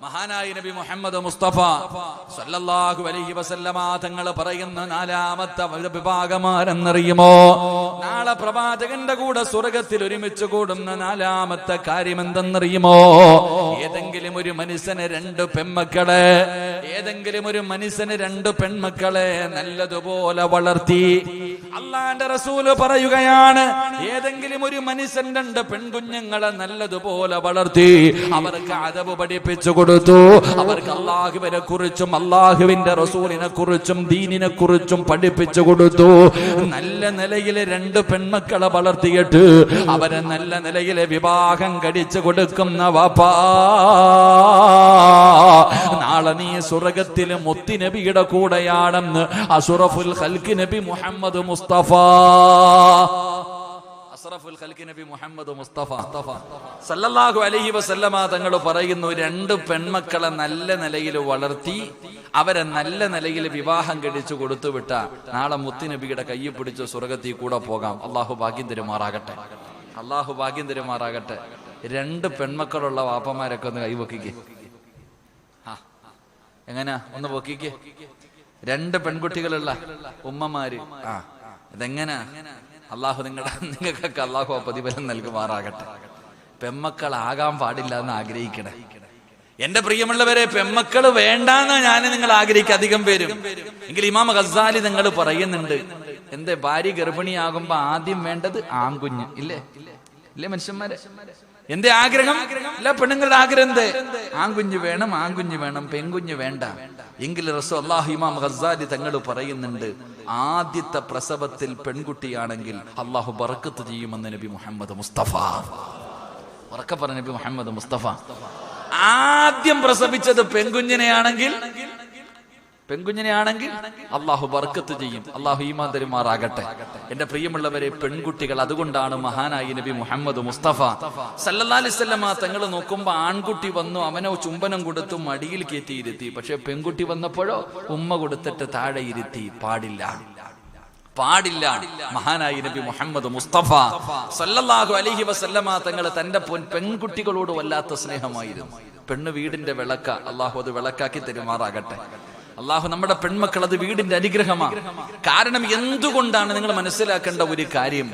മഹാനായ നബി മുഹമ്മദ് മുസ്തഫ സല്ലല്ലാഹു അലൈഹി വസല്ലമ തങ്ങൾ പറയുന്ന നാലാമത്തെ വിഭാഗമാരെന്നറിയുമോ? നാളെ പ്രവാചകന്റെ കൂടെ സ്വർഗത്തിൽ ഒരുമിച്ച് കൂടുന്ന നാലാമത്തെ കാര്യം എന്തെന്നറിയുമോ? ഏതെങ്കിലും ഒരു മനുഷ്യന് രണ്ട് പെൺമക്കളെ നല്ലതുപോലെ വളർത്തി. അള്ളാന്റെ റസൂല് പറയുകയാണ്, ഏതെങ്കിലും ഒരു മനുഷ്യൻ രണ്ട് പെൺകുഞ്ഞുങ്ങളെ നല്ലതുപോലെ വളർത്തി അവർക്ക് അദബ് പഠിപ്പിച്ചു കൊടുത്തു. അവർക്ക് അള്ളാഹുവിനെ കുറിച്ചും അള്ളാഹുവിന്റെ റസൂലിനെ കുറിച്ചും ദീനിനെ കുറിച്ചും പഠിപ്പിച്ചു കൊടുത്തു. നല്ല നിലയിൽ രണ്ട് പെൺമക്കളെ വളർത്തിയിട്ട് അവരെ നല്ല നിലയിൽ വിവാഹം കഴിച്ചു കൊടുക്കുന്ന വാപ്പാ, നാളെ നീ സ്വർഗത്തിലെ മുത്തി നബിയുടെ കൂടെയാണെന്ന് അഷ്റഫുൽ ഖൽഖ് നബി മുഹമ്മദ് മുസ്തഫ സല്ലല്ലാഹു അലൈഹി വസല്ലമ തങ്ങൾ പറയുന്നു, രണ്ട് പെൺമക്കളെ നല്ല നിലയിൽ വളർത്തി അവരെ നല്ല നിലയിൽ വിവാഹം കഴിച്ചു കൊടുത്തു വിട്ട നാളെ മുത്തുനബിയുടെ കയ്യിൽ പിടിച്ച് സ്വർഗത്തിൽ കൂടെ പോകാം. അള്ളാഹു ഭാഗ്യം തരുമാറാകട്ടെ. രണ്ട് പെൺമക്കളുള്ള വാപ്പമാരൊക്കെ ഒന്ന് കൈവക്കിക്കേ. എങ്ങനാ ഒന്ന് പൊക്കിക്കേ? രണ്ട് പെൺകുട്ടികളുള്ള ഉമ്മമാര്. ഇതെങ്ങനാ? അള്ളാഹു നിങ്ങൾക്കൊക്കെ അള്ളാഹു പ്രതിഫലം നൽകുമാറാകട്ടെ. പെമ്മക്കളാകാൻ പാടില്ല എന്ന് ആഗ്രഹിക്കണേ എന്റെ പ്രിയമുള്ളവരെ. പെമ്മക്കള് വേണ്ടാന്ന് ഞാൻ നിങ്ങൾ ആഗ്രഹിക്കുക അധികം പേരും. എങ്കിൽ ഇമാം ഗസാലി നിങ്ങൾ പറയുന്നുണ്ട്, എന്തേ ഭാര്യ ഗർഭിണിയാകുമ്പോ ആദ്യം വേണ്ടത് ആൺകുഞ്ഞ് ഇല്ലേ മനുഷ്യന്മാരെ? എന്റെ ആഗ്രഹം അല്ല, പെണ്ണുങ്ങളുടെ ആഗ്രഹം എന്തേ? ആൺകുഞ്ഞ് വേണം, പെൺകുഞ്ഞ് വേണ്ട. എങ്കിൽ റസൂലുള്ളാഹി ഇമാം ഗസാലി തങ്ങൾ പറയുന്നുണ്ട്, ആദ്യത്തെ പ്രസവത്തിൽ പെൺകുട്ടിയാണെങ്കിൽ അള്ളാഹു ബർക്കത്ത് ചെയ്യുമെന്ന് നബി മുഹമ്മദ് മുസ്തഫ. ഉറക്കെ പറഞ്ഞ നബി മുഹമ്മദ് മുസ്തഫ ആദ്യം പ്രസവിച്ചത് പെൺകുഞ്ഞിനെയാണെങ്കിൽ അള്ളാഹു ബർക്കത്ത് ചെയ്യും. അള്ളാഹു ഈമാൻ തരുമാറാകട്ടെ. എന്റെ പ്രിയമുള്ളവരെ, പെൺകുട്ടികൾ, അതുകൊണ്ടാണ് മഹാനായി നബി മുഹമ്മദ് മുസ്തഫ സല്ലല്ലാഹു അലൈഹി വസല്ലമ തങ്ങൾ നോക്കുമ്പോ ആൺകുട്ടി വന്നു, അവനെ ചുംബനം കൊടുത്തു മടിയിൽ കയറ്റിയിരുത്തി. പക്ഷെ പെൺകുട്ടി വന്നപ്പോഴോ ഉമ്മ കൊടുത്തിട്ട് താഴെ ഇരുത്തി. പാടില്ല. മഹാനായി നബി മുഹമ്മദ് മുസ്തഫ സല്ലല്ലാഹു അലൈഹി വസല്ലമ തങ്ങൾ തന്റെ പെൺകുട്ടികളോട് വല്ലാത്ത സ്നേഹമായിരുന്നു. പെണ്ണ് വീടിന്റെ വിളക്ക. അള്ളാഹു അത് വിളക്കാക്കി തരുമാറാകട്ടെ. അള്ളാഹു നമ്മുടെ പെൺമക്കൾ അത് വീടിന്റെ അനുഗ്രഹമാണ്. കാരണം എന്തുകൊണ്ടാണ് നിങ്ങൾ മനസ്സിലാക്കേണ്ട ഒരു കാര്യം,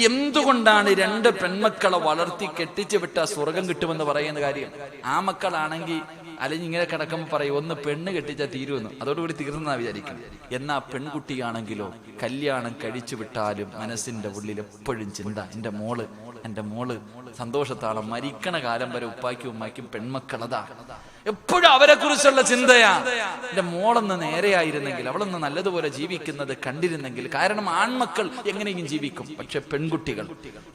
എന്തുകൊണ്ടാണ് രണ്ട് പെൺമക്കളെ വളർത്തി കെട്ടിച്ചു വിട്ട സ്വർഗം കിട്ടുമെന്ന് പറയുന്ന കാര്യം? ആ മക്കളാണെങ്കിൽ അല്ലെങ്കിൽ ഇങ്ങനെ കിടക്കുമ്പോൾ പറയും, ഒന്ന് പെണ്ണ് കെട്ടിച്ചാൽ തീരുമെന്ന്, അതോടുകൂടി തീർന്നാ വിചാരിക്കും. എന്നാ പെൺകുട്ടിയാണെങ്കിലോ കല്യാണം കഴിച്ചു വിട്ടാലും മനസ്സിന്റെ ഉള്ളിൽ എപ്പോഴും ചിന്ത, എന്റെ മോള് സന്തോഷത്താണ്, മരിക്കണ കാലം വരെ ഉപ്പായ്ക്കും ഉമ്മായ്ക്കും പെൺമക്കളതാ. എപ്പോഴും അവരെ കുറിച്ചുള്ള ചിന്തയാ. എന്റെ മോളൊന്ന് നേരെയായിരുന്നെങ്കിൽ, അവളൊന്ന് നല്ലതുപോലെ ജീവിക്കുന്നത് കണ്ടിരുന്നെങ്കിൽ. കാരണം ആൺമക്കൾ എങ്ങനെയും ജീവിക്കും, പക്ഷെ പെൺകുട്ടികൾ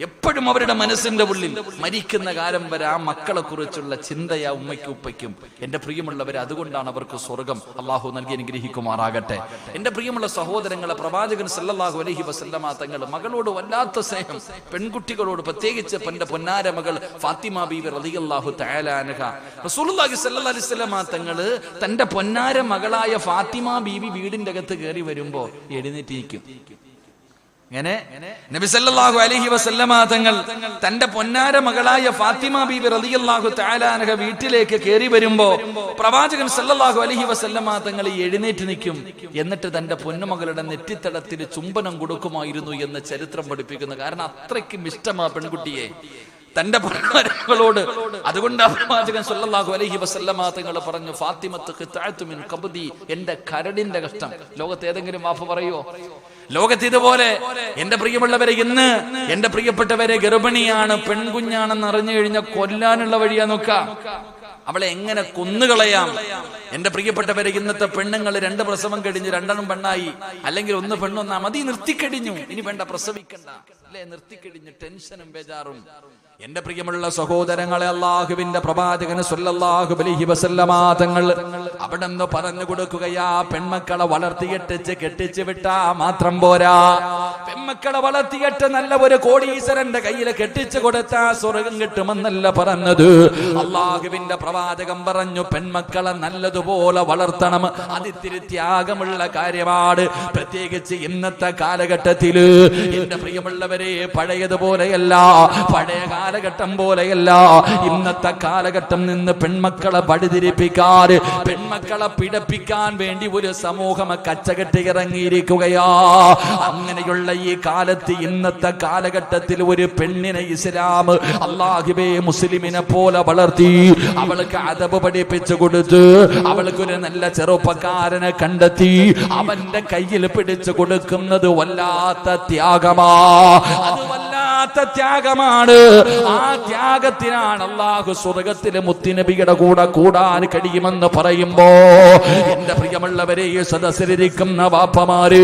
എപ്പോഴും അവരുടെ മനസ്സിന്റെ ഉള്ളിൽ മരിക്കുന്ന കാലം വരെ ആ മക്കളെ കുറിച്ചുള്ള ചിന്തയാ ഉമ്മയ്ക്കും ഉപ്പയ്ക്കും. എന്റെ പ്രിയമുള്ളവരെ, അതുകൊണ്ടാണ് അവർക്ക് സ്വർഗം അള്ളാഹു നൽകി അനുഗ്രഹിക്കുമാറാകട്ടെ. എന്റെ പ്രിയമുള്ള സഹോദരങ്ങളെ, പ്രവാചകൻ സല്ലല്ലാഹു അലൈഹി വസല്ലമ തങ്ങൾ മകളോട് വല്ലാത്ത സ്നേഹം, പെൺകുട്ടികളോട് പ്രത്യേകിച്ച് എന്റെ പൊന്നാര മകൾ ഫാത്തിമ ബീവി റളിയല്ലാഹു തആല അൻഹ. റസൂലുള്ളാഹി സല്ലല്ലാഹു അലൈഹി വസല്ലമ തങ്ങള് തന്റെ പൊന്നാര മകളായ ഫാത്തിമ ബീവി വീടിന്റെ അകത്ത് കയറി വരുമ്പോ എഴുന്നേറ്റിരിക്കും. ഇങ്ങനെ നബി സല്ലല്ലാഹു അലൈഹി വസല്ലമ തങ്ങൾ തന്റെ പൊന്നാര മകളായ ഫാത്തിമ ബീവി റളിയല്ലാഹു തആല അൻഹ വീട്ടിലേക്ക് കയറി വരുമ്പോ പ്രവാചകൻ സല്ലല്ലാഹു അലൈഹി വസല്ലമ തങ്ങൾ എഴുന്നേറ്റ് നിൽക്കും. എന്നിട്ട് തന്റെ പൊന്നുമകളുടെ നെറ്റിത്തടത്തിൽ ചുംബനം കൊടുക്കുമായിരുന്നു എന്ന് ചരിത്രം പഠിപ്പിക്കുന്നു. കാരണം അത്രയ്ക്കും ഇഷ്ടമാ പെൺകുട്ടിയെ തന്റെ പൊന്നാരകളോട്. അതുകൊണ്ട് പ്രവാചകൻ സല്ലല്ലാഹു അലൈഹി വസല്ലമ തങ്ങൾ പറഞ്ഞു, ഫാത്തിമത്ത് ഖിത്അതു മിൻ ഖബ്ദി, എന്റെ കരടിന്റെ കഷ്ടം. ലോകത്ത് ഏതെങ്കിലും വാപ്പ പറയോ? ലോകത്ത് ഇതുപോലെ എന്റെ പ്രിയമുള്ളവരെ, ഇന്ന് എന്റെ പ്രിയപ്പെട്ടവരെ ഗർഭിണിയാണ്, പെൺകുഞ്ഞാണെന്ന് അറിഞ്ഞു കഴിഞ്ഞാൽ കൊല്ലാനുള്ള വഴിയാ നോക്കാം. അവളെ എങ്ങനെ കൊന്നുകളയാം. എന്റെ പ്രിയപ്പെട്ടവരെ, ഇന്നത്തെ പെണ്ണുങ്ങൾ 2 പ്രസവം കഴിഞ്ഞ് 2 പെണ്ണായി, അല്ലെങ്കിൽ 1 പെണ്ണൊന്നാ മതി, നിർത്തിക്കഴിഞ്ഞു, ഇനി വേണ്ട, പ്രസവിക്കണ്ട അല്ലെ, നിർത്തിക്കഴിഞ്ഞ് ടെൻഷനും ബേജാറും. എന്റെ പ്രിയമുള്ള സഹോദരങ്ങളെ, അല്ലാഹുവിന്റെ പ്രവാചകൻ സല്ലല്ലാഹു അലൈഹി വസല്ലമ തങ്ങൾ അവിടെ നിന്ന് പറഞ്ഞു കൊടുക്കുകയാ, പെൺമക്കളെ വളർത്തിയെട്ടിച്ച് കെട്ടിച്ച് വിട്ടാ മാത്രം പോരാ, പെൺമക്കളെ വളർത്തിയിട്ട് നല്ല ഒരു കോടീശ്വരന്റെ കയ്യിൽ കെട്ടിച്ചു കൊടുത്താ സ്വർഗം കിട്ടുമെന്നല്ല പറഞ്ഞത്. അള്ളാഹുവിന്റെ പ്രവാചകം പറഞ്ഞു, പെൺമക്കളെ നല്ലതുപോലെ വളർത്തണം. അതിത്തിരി ത്യാഗമുള്ള കാര്യമാണ്. പ്രത്യേകിച്ച് ഇന്നത്തെ കാലഘട്ടത്തില് എന്റെ പ്രിയമുള്ളവരെ, പഴയതുപോലെയല്ല, പഴയ കാലഘട്ടം പോലെയല്ല. ഇന്നത്തെ കാലഘട്ടം നിന്ന് പെൺമക്കളെ വഴിതിരിപ്പിക്കാൻ, പെൺമക്കളെ പിടപ്പിക്കാൻ വേണ്ടി ഒരു സമൂഹം കച്ചകെട്ടി ഇറങ്ങിയിരിക്കുകയാ. അങ്ങനെയുള്ള ഈ കാലത്ത്, ഇന്നത്തെ കാലഘട്ടത്തിൽ ഒരു പെണ്ണിനെ ഇസ്ലാം അല്ലാഹുവേ മുസ്ലിമിനെ പോലെ വളർത്തി, അവൾക്ക് അദബ് പഠിപ്പിച്ചു കൊടുത്ത്, അവൾക്കൊരു നല്ല ചെറുപ്പക്കാരനെ കണ്ടെത്തി അവന്റെ കയ്യിൽ പിടിച്ചു കൊടുക്കുന്നത് വല്ലാത്ത ത്യാഗമാ. അത് വല്ലാത്ത ത്യാഗമാണ്. ആ ത്യാഗത്തിനാണ് അല്ലാഹു സ്വർഗത്തിലെ മുത്തുനബിയുടെ കൂടെ കൂടാൻ കഴിയുമെന്ന് പറയുമ്പോ, എന്റെ പ്രിയമുള്ളവരെ, ഈ സദസ്സിലിരിക്കുന്ന വാപ്പമാര്,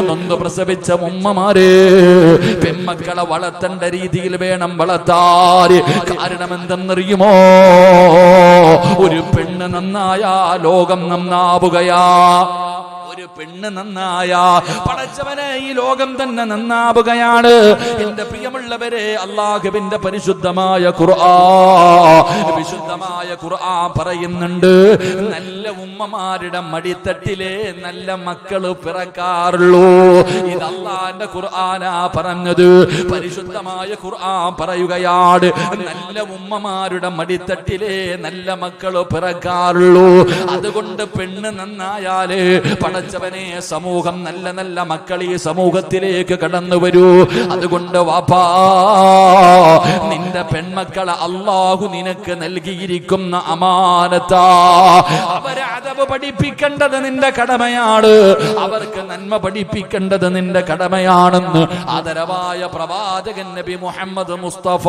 നൊന്ത് പ്രസവിച്ച ഉമ്മമാര്, പെൺമക്കളെ വളർത്തേണ്ട രീതിയിൽ വേണം വളർത്താൻ. കാരണം എന്തെന്നറിയുമോ? ഒരു പെണ്ണ് നന്നായാ ലോകം നന്നാവുകയാ. ഒരു പെണ്ണ് നന്നായ പടച്ചവനെ ഈ ലോകം തന്നെ നന്നാവുകയാണ്. എന്റെ പ്രിയമുള്ളവരെ, അല്ലാഹുവിന്റെ പരിശുദ്ധമായ വിശുദ്ധമായ ഖുർആൻ പറയുന്നുണ്ട്, നല്ല ഉമ്മമാരുടെ മടിത്തട്ടിലെ നല്ല മക്കള് പിറക്കാറുള്ളൂ. ഇത് അല്ലാഹുവിന്റെ ഖുർആനാ പറഞ്ഞത്. പരിശുദ്ധമായ ഖുർആൻ പറയുകയാണ്, നല്ല ഉമ്മമാരുടെ മടിത്തട്ടിലെ നല്ല മക്കള് പിറക്കാറുള്ളൂ. അതുകൊണ്ട് പെണ്ണ് നന്നായാല് പടച്ചവനെ സമൂഹം നല്ല നല്ല മക്കൾ ഈ സമൂഹത്തിലേക്ക് കടന്നു വരൂ. അതുകൊണ്ട് വാപ്പാ, നിന്റെ പെൺമക്കളെ അല്ലാഹു നിനക്ക് നൽകിയിരിക്കുന്ന അമാനത്താ. അവരെ അദബ് പഠിപ്പിക്കേണ്ടത് നിന്റെ കടമയാണ്. അവർക്ക് നന്മ പഠിപ്പിക്കേണ്ടത് നിന്റെ കടമയാണെന്ന് ആദരവായ പ്രവാചകൻ നബി മുഹമ്മദ് മുസ്തഫ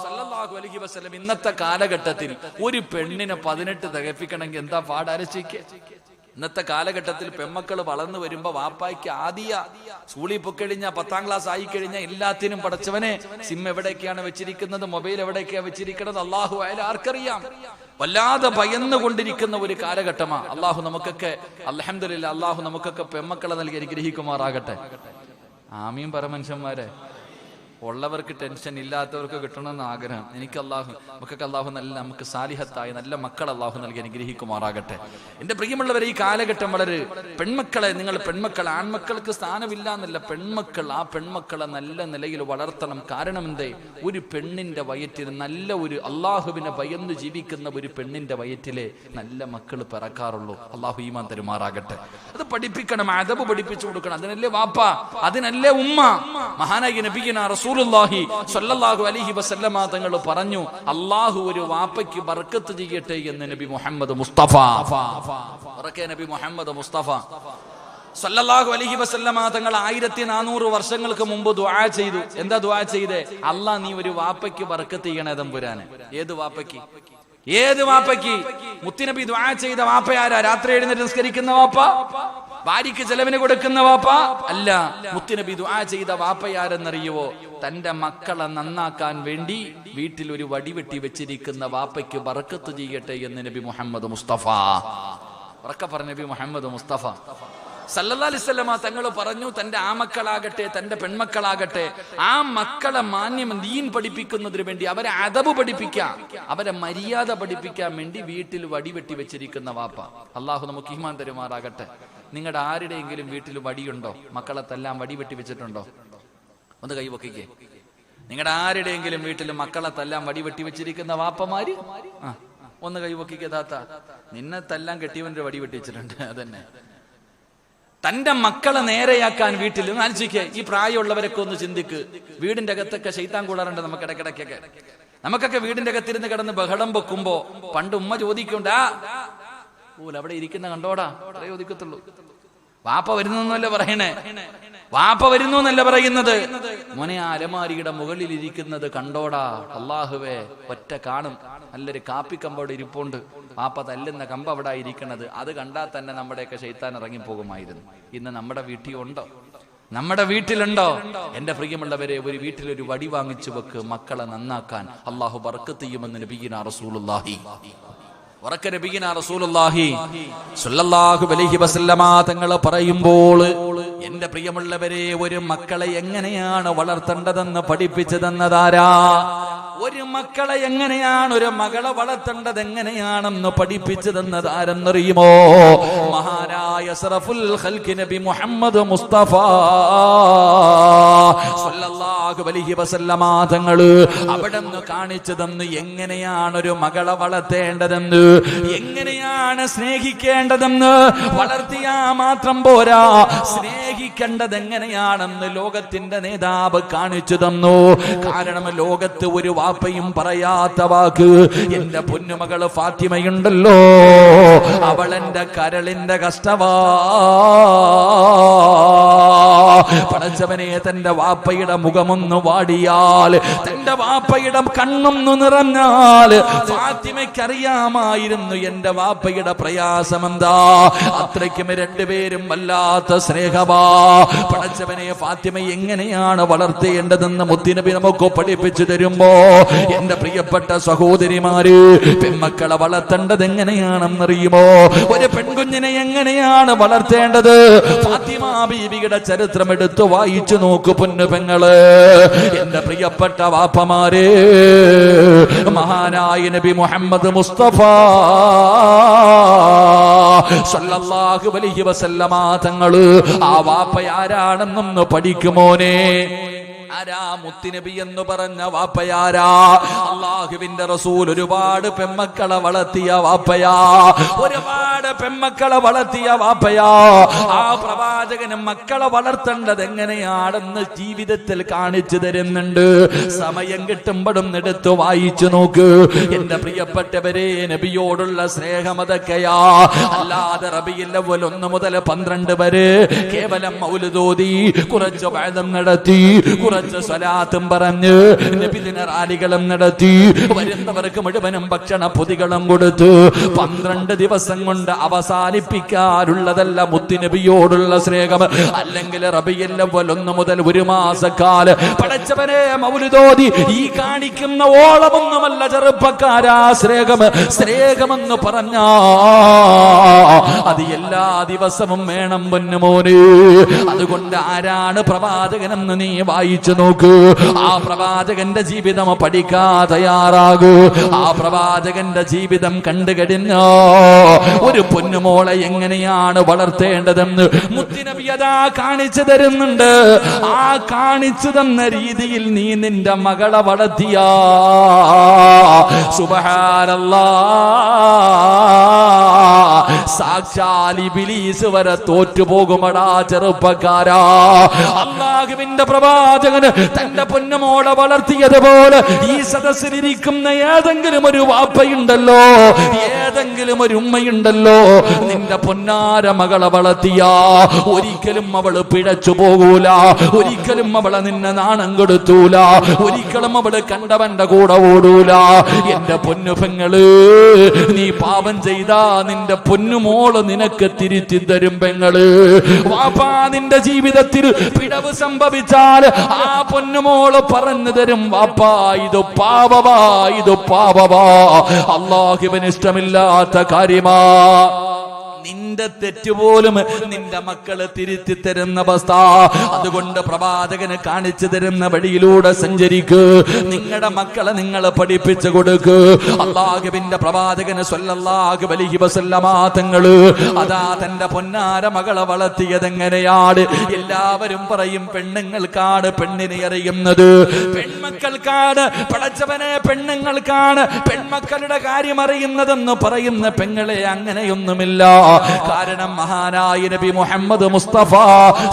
സല്ലല്ലാഹു അലൈഹി വസല്ലം ഇന്നത്തെ കാലഘട്ടത്തിൽ ഒരു പെണ്ണിനെ 18 തികപ്പിക്കണമെങ്കിൽ എന്താ പാടാലോചിക്കുക. ഇന്നത്തെ കാലഘട്ടത്തിൽ പെൺമക്കൾ വളർന്നു വരുമ്പോ വാപ്പായ്ക്ക് ആദ്യ സ്കൂളിൽ പൊക്കഴിഞ്ഞ 10ാം ക്ലാസ് ആയി കഴിഞ്ഞ എല്ലാത്തിനും പടച്ചവനെ സിം എവിടേക്കാണ് വെച്ചിരിക്കുന്നത്, മൊബൈൽ എവിടേക്കാണ് വെച്ചിരിക്കുന്നത്, അള്ളാഹു അയാൾ ആർക്കറിയാം. വല്ലാതെ ഭയന്നുകൊണ്ടിരിക്കുന്ന ഒരു കാലഘട്ടമാണ്. അള്ളാഹു നമുക്കൊക്കെ അൽഹംദുലില്ലാ, അള്ളാഹു നമുക്കൊക്കെ പെൺമക്കളെ നൽകി അനുഗ്രഹിക്കുമാറാകട്ടെ. ആമീൻ പറ മനുഷ്യന്മാരെ. ഉള്ളവർക്ക് ടെൻഷൻ, ഇല്ലാത്തവർക്ക് കിട്ടണമെന്ന് ആഗ്രഹം. നമുക്കൊക്കെ അള്ളാഹു നമുക്ക് സാലിഹത്തായി നല്ല മക്കൾ അള്ളാഹു നൽകി അനുഗ്രഹിക്കുമാറാകട്ടെ. എന്റെ പ്രിയമുള്ളവരെ, ഈ കാലഘട്ടം വളരെ പെൺമക്കളെ, നിങ്ങൾ പെൺമക്കൾ, ആൺമക്കൾക്ക് സ്ഥാനമില്ല എന്നല്ല, പെൺമക്കൾ, ആ പെൺമക്കളെ നല്ല നിലയിൽ വളർത്തണം. കാരണം എന്തേ? ഒരു പെണ്ണിന്റെ വയറ്റിൽ നല്ല ഒരു അള്ളാഹുവിനെ ഭയന്ന് ജീവിക്കുന്ന ഒരു പെണ്ണിന്റെ വയറ്റിലെ നല്ല മക്കൾ പിറക്കാറുള്ളൂ. അള്ളാഹു ഈമാൻ തരുമാറാകട്ടെ. അത് പഠിപ്പിക്കണം, അദബ് പഠിപ്പിച്ചു കൊടുക്കണം. അതിനല്ലേ വാപ്പ, അതിനല്ലേ ഉമ്മ. മഹാനായ നബിയുനാ റസൂലുള്ളാഹി സ്വല്ലല്ലാഹു അലൈഹി വസല്ലമ തങ്ങൾ പറഞ്ഞു, അല്ലാഹു ഒരു വാപ്പയ്ക്ക് ബർക്കത്ത് ചെയ്യട്ടെ എന്ന് നബി മുഹമ്മദ് മുസ്തഫ. നബി മുഹമ്മദ് മുസ്തഫ സല്ലല്ലാഹു അലൈഹി വസല്ലമ തങ്ങൾ 1400 വർഷങ്ങൾക്ക് മുമ്പ് ദുആ ചെയ്തു. എന്താ ദുആ ചെയ്തേ? അല്ലാ, നീ ഒരു വാപ്പയ്ക്ക് ബർക്കത്ത് ചെയ്യണേ തമ്പുരാനെ. ഏത് വാപ്പയ്ക്ക്? ഏത് വാപ്പയ്ക്ക്? മുത്തുനബി ദുആ ചെയ്ത വാപ്പയാരാ? രാത്രി എഴുന്നേറ്റ് നിസ്കരിക്കുന്ന വാപ്പ? ഭാര്യയ്ക്ക് ചെലവിന് കൊടുക്കുന്ന വാപ്പ അല്ല. മുത്തുനബി ദുആ ചെയ്ത വാപ്പയാരെന്നറിയുവോ? തന്റെ മക്കളെ നന്നാക്കാൻ വേണ്ടി വീട്ടിൽ ഒരു വടിവെട്ടി വെച്ചിരിക്കുന്ന വാപ്പയ്ക്ക് ബർക്കത്ത് ചെയ്യട്ടെ എന്ന് നബി മുഹമ്മദ് മുസ്തഫ. ഉറക്കെ പറഞ്ഞ നബി മുഹമ്മദ് മുസ്തഫ സല്ലല്ലാഹു അലൈഹി വസല്ലമ തങ്ങൾ പറഞ്ഞു, തന്റെ ആമക്കളാകട്ടെ തന്റെ പെൺമക്കളാകട്ടെ, ആ മക്കളെ മാന്യം ദീൻ പഠിപ്പിക്കുന്നതിന് വേണ്ടി, അവരെ അദബ് പഠിപ്പിക്കാൻ, അവരെ മര്യാദ പഠിപ്പിക്കാൻ വേണ്ടി വീട്ടിൽ വടിവെട്ടി വെച്ചിരിക്കുന്ന വാപ്പ. അള്ളാഹു നമുക്ക് ഈമാൻ തരുമാറാകട്ടെ. നിങ്ങളുടെ ആരുടെയെങ്കിലും വീട്ടിൽ വടിയുണ്ടോ? മക്കളെ തല്ലാൻ വടിവെട്ടി വെച്ചിട്ടുണ്ടോ? ഒന്ന് കൈവക്കിക്കേ. നിങ്ങളുടെ ആരുടെയെങ്കിലും വീട്ടിൽ മക്കളെ തല്ലാൻ വടിവെട്ടി വെച്ചിരിക്കുന്ന വാപ്പമാര് ഒന്ന് കൈവക്കിക്കേ. താത്ത, നിന്നെ തല്ലാൻ കെട്ടിയവന്റെ വടിവെട്ടി വെച്ചിട്ടുണ്ട്. അതന്നെ. തന്റെ മക്കളെ നേരെയാക്കാൻ വീട്ടിൽ ആലോചിക്കുക. ഈ പ്രായമുള്ളവരൊക്കെ ഒന്ന് ചിന്തിക്ക്. വീടിന്റെ അകത്തൊക്കെ ശൈത്താൻ കൂടാറുണ്ട് നമുക്ക് ഇടയ്ക്കിടയ്ക്കൊക്കെ. നമുക്കൊക്കെ വീടിന്റെ അകത്തിരുന്ന് കിടന്ന് ബഹളം വെക്കുമ്പോ പണ്ട് ഉമ്മ ചോദിക്കണ്ടാ, അവിടെ ഇരിക്കുന്ന കണ്ടോടാ, അത്രേ ചോദിക്കത്തുള്ളൂ. വാപ്പ വരുന്നല്ല പറയണേ, വാപ്പ വരുന്നു എന്നല്ല പറയുന്നത്. മോനെ, ആ അലമാരിയുടെ മുകളിൽ ഇരിക്കുന്നത് കണ്ടോടാ. അള്ളാഹുവേ, ഒറ്റ കാണും, നല്ലൊരു കാപ്പി കമ്പോടെ ഇരിപ്പുണ്ട്, വാപ്പ തല്ലുന്ന കമ്പ് അവിടെ ഇരിക്കണത്. അത് കണ്ടാൽ തന്നെ നമ്മുടെയൊക്കെ ശൈത്താൻ ഇറങ്ങിപ്പോകുമായിരുന്നു. ഇന്ന് നമ്മുടെ വീട്ടിൽ ഉണ്ടോ? നമ്മുടെ വീട്ടിലുണ്ടോ? എന്റെ പ്രിയമുള്ളവരെ, ഒരു വീട്ടിൽ ഒരു വടി വാങ്ങിച്ചു വെക്ക്, മക്കളെ നന്നാക്കാൻ. അള്ളാഹു ബർക്കത്ത് ചെയ്യുമെന്ന് നബിയുനാ റസൂലുള്ളാഹി ഉറക്കെ നബിയിന റസൂലുള്ളാഹി സ്വല്ലല്ലാഹു അലൈഹി വസല്ലമ തങ്ങൾ പറയുമ്പോൾ, എന്റെ പ്രിയമുള്ളവരെ, ഒരു മക്കളെ എങ്ങനെയാണ് വളർത്തേണ്ടതെന്ന് പഠിപ്പിച്ചു തന്നതാരാ? ഒരു മക്കളെ എങ്ങനെയാണ്, ഒരു മകളെ വളർത്തേണ്ടത് എങ്ങനെയാണെന്ന് പഠിപ്പിച്ചു തന്നത് ആരെന്നറിയുമോ? മഹാനായ അസ്റഫുൽ ഖൽഖി നബി മുഹമ്മദ് മുസ്തഫ സ്വല്ലല്ലാഹു അലൈഹി വസല്ലമ തങ്ങൾ അവിടെന്ന് കാണിച്ചു തന്നു എങ്ങനെയാണ് ഒരു മകളെ വളർത്തേണ്ടതെന്ന്, എങ്ങനെയാണ് സ്നേഹിക്കേണ്ടതെന്ന്. വളർത്തിയാ മാത്രം പോരാ, സ്നേഹിക്കേണ്ടത് എങ്ങനെയാണെന്ന് ലോകത്തിന്റെ നേതാവ് കാണിച്ചു തന്നു. കാരണം ലോകത്ത് ഒരു വാപ്പയും പറയാത്ത വാക്ക് എന്റെ പൊന്നുമകള് ഫാത്തിമയുണ്ടല്ലോ, അവളെന്റെ കരളിന്റെ കഷ്ടവാ. പടച്ചവനെ, തന്റെ വാപ്പയുടെ മുഖമൊന്ന് വാടിയാൽ, തന്റെ വാപ്പയുടെ കണ്ണൊന്നു നിറഞ്ഞാൽ ഫാത്തിമയ്ക്കറിയാമായിരുന്നു എന്റെ വാപ്പയുടെ പ്രയാസമെന്താ. അത്രയ്ക്കും രണ്ടുപേരും വല്ലാത്ത സ്നേഹമാ. പടച്ചവനെ, ഫാത്തിമ എങ്ങനെയാണ് വളർത്തേണ്ടതെന്ന് മുത്തുനബി നമുക്ക് പഠിപ്പിച്ചു തരുമ്പോ, എന്റെ പ്രിയപ്പെട്ട സഹോദരിമാര്, പെൺമക്കളെ വളർത്തേണ്ടത് എങ്ങനെയാണെന്നറിയുമോ? ഒരു പെൺകുഞ്ഞിനെ എങ്ങനെയാണ് വളർത്തേണ്ടത്? ഫാത്തിമ ബീവിയുടെ ചരിത്രം എടുത്ത് വായിച്ചു നോക്കു പൊന്നു പെങ്ങള്. എന്റെ പ്രിയപ്പെട്ട വാപ്പമാരെ, മഹാനായ നബി മുഹമ്മദ് മുസ്തഫ സല്ലല്ലാഹു അലൈഹി വസല്ലമ തങ്ങള് ആ വാപ്പ ആരാണെന്നൊന്ന് പഠിക്കുമോനെ. ആരാ മുത്തുനബി എന്ന് പറഞ്ഞ വാപ്പയാരാ? അല്ലാഹുവിന്റെ റസൂൽ ഒരുപാട് പെൺമക്കളെ വളർത്തിയ വാപ്പയാ, ഒരുപാട് പെൺമക്കളെ വളർത്തിയ വാപ്പയാ. ആ പ്രവാചകന് മക്കളെ വളർത്തേണ്ടത് എങ്ങനെയാണെന്ന് ജീവിതത്തിൽ കാണിച്ചു തരുന്നുണ്ട്. സമയം കിട്ടുമ്പോഴും എടുത്ത് വായിച്ചു നോക്ക് എന്റെ പ്രിയപ്പെട്ടവരെ. നബിയോടുള്ള സ്നേഹം അതൊക്കെയാ. അല്ലാതെ റബീഉൽ അവ്വൽ 1 മുതൽ 12 വരെ കേവലം മൗലിദോദി, കുറച്ച് വഅദം നടത്തി, കുറച്ച് സ്വലാത്തും പറഞ്ഞ് നബിദിന റാലികളും നടത്തി, വരുന്നവർക്ക് മുഴുവനും ഭക്ഷണ പൊതികളും കൊടുത്ത് 12 ദിവസം കൊണ്ട് അവസാനിപ്പിക്കാറുള്ളതല്ല മുത്തുനബിയോടുള്ള സ്നേഹം. അല്ലെങ്കിൽ റബീഉൽ അവ്വൽ 1 മുതൽ 1 മാസക്കാലം പടച്ചവനെ മൗലിദോദി ഈ കാണിക്കുന്ന ഓളമൊന്നുമല്ല ചെറുപ്പക്കാരാ സ്നേഹം. സ്നേഹമെന്ന് പറഞ്ഞാ അത് എല്ലാ ദിവസവും വേണം പൊന്നുമോന്. അതുകൊണ്ട് ആരാണ് പ്രവാചകനെന്ന് നീ വായിച്ചു നോക്കൂ. ആ പ്രവാചകന്റെ ജീവിതം പഠിക്കാ തയ്യാറാകൂ. ആ പ്രവാചകന്റെ ജീവിതം കണ്ടു കഴിഞ്ഞോ ഒരു പൊന്നുമോളെ എങ്ങനെയാണ് വളർത്തേണ്ടതെന്ന് മുത്തുനബി അതാ കാണിച്ചു തരുന്നുണ്ട്. ആ കാണിച്ചു തന്ന രീതിയിൽ നീ നിന്റെ മകളെ വളർത്തിയാ സുബ്ഹാനല്ലാഹ്, സാക്ഷാൽ ഇബ്ലീസ് വരെ തോറ്റുപോകുമടാ ചെറുപ്പക്കാരാ. അല്ലാഹുവിന്റെ പ്രവാചകന് തന്റെ പൊന്നുമോളെ വളർത്തിയതുപോലെ ഈ സദസ്സിലിരിക്കുന്ന ഏതെങ്കിലും ഒരു വാപ്പയുണ്ടല്ലോ, ഏതെങ്കിലും ഒരു ഉമ്മയുണ്ടല്ലോ, നിന്റെ പൊന്നാര മകളെ വളർത്തിയാ ഒരിക്കലും അവള് പിഴച്ചു പോകൂല, ഒരിക്കലും അവളെ നിന്നെ നാണം കൊടുത്തൂല, ഒരിക്കലും അവള് കണ്ടവന്റെ കൂടെ ഓടൂല. എന്റെ പൊന്നു പെങ്ങള്, നീ പാപം ചെയ്താ നിന്റെ പൊന്നുമോള് നിനക്ക് തിരുത്തി തരും പെങ്ങള്. വാപ്പാ നിന്റെ ജീവിതത്തിൽ പിഴവ് സംഭവിച്ചാൽ ആ പൊന്നുമോള് പറഞ്ഞു തരും, വാപ്പാ ഇത് പാപവാ, ഇത് പാപവാ, അല്ലാഹുവിന് ഇഷ്ടമില്ലാത്ത കാര്യമാ. നിന്റെ തെറ്റുപോലും നിന്റെ മക്കള് തിരുത്തി തരുന്ന അവസ്ഥ. അതുകൊണ്ട് പ്രവാചകന് കാണിച്ചു തരുന്ന വഴിയിലൂടെ സഞ്ചരിക്ക്. നിങ്ങളുടെ മക്കളെ നിങ്ങൾ പഠിപ്പിച്ചു കൊടുക്ക്. അല്ലാഹുവിന്റെ പ്രവാചകന് സ്വല്ലല്ലാഹു അലൈഹി വസല്ലമ തങ്ങള് അതാ തന്റെ പൊന്നാര മകളെ വളർത്തിയത് എങ്ങനെയാണ്? എല്ലാവരും പറയും പെണ്ണുങ്ങൾക്കാണ് പെണ്ണിനെ അറിയുന്നത്, പെൺമക്കൾക്കാണ് പടച്ചവനെ, പെണ്ണുങ്ങൾക്കാണ് പെൺമക്കളുടെ കാര്യം അറിയുന്നതെന്ന് പറയുന്ന പെങ്ങളെ അങ്ങനെയൊന്നുമില്ല. കാരണം മഹാനായ നബി മുഹമ്മദ് മുസ്തഫ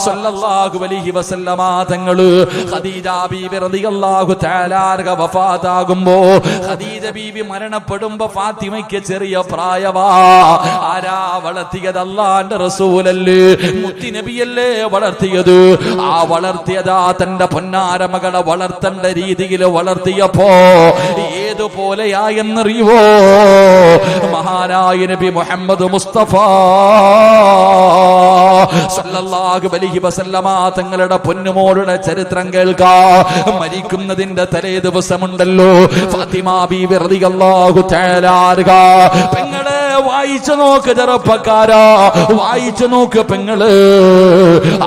സല്ലല്ലാഹു അലൈഹി വസല്ലമ തങ്ങള് ഖദീജ ബീവി റളിയല്ലാഹു തആല അൻഹ വഫാത്താകുമ്പോ, ഖദീജ ബീവി മരണപ്പെടുമ്പോ ഫാത്തിമയ്ക്ക് ചെറിയ പ്രായവാ. ആരാ വളർത്തിയത്? അല്ലാഹുവിന്റെ റസൂലല്ലേ, മുത്തുനബിയല്ലേ വളർത്തിയത്. ആ വളർത്തിയതാ തന്റെ പൊന്നാര മകളെ വളർത്തേണ്ട രീതിയിൽ വളർത്തിയപ്പോ ഏതുപോലെയായെന്നറിയുവോ? മഹാനായ നബി മുഹമ്മദ് മുസ്തഫ സല്ലല്ലാഹു അലൈഹി വസല്ലമ തങ്ങളുടെ പൊന്നുമോളുടെ ചരിത്രം കേൾക്കാ. മരിക്കുന്നതിന്റെ തലേ ദിവസമുണ്ടല്ലോ, ഫാത്തിമ ബീവി റളിയല്ലാഹു തആല അൻഹ, പെങ്ങളെ വായിച്ചു നോക്ക് ചെറുപ്പക്കാരാ, വായിച്ചു നോക്ക് പെങ്ങള്.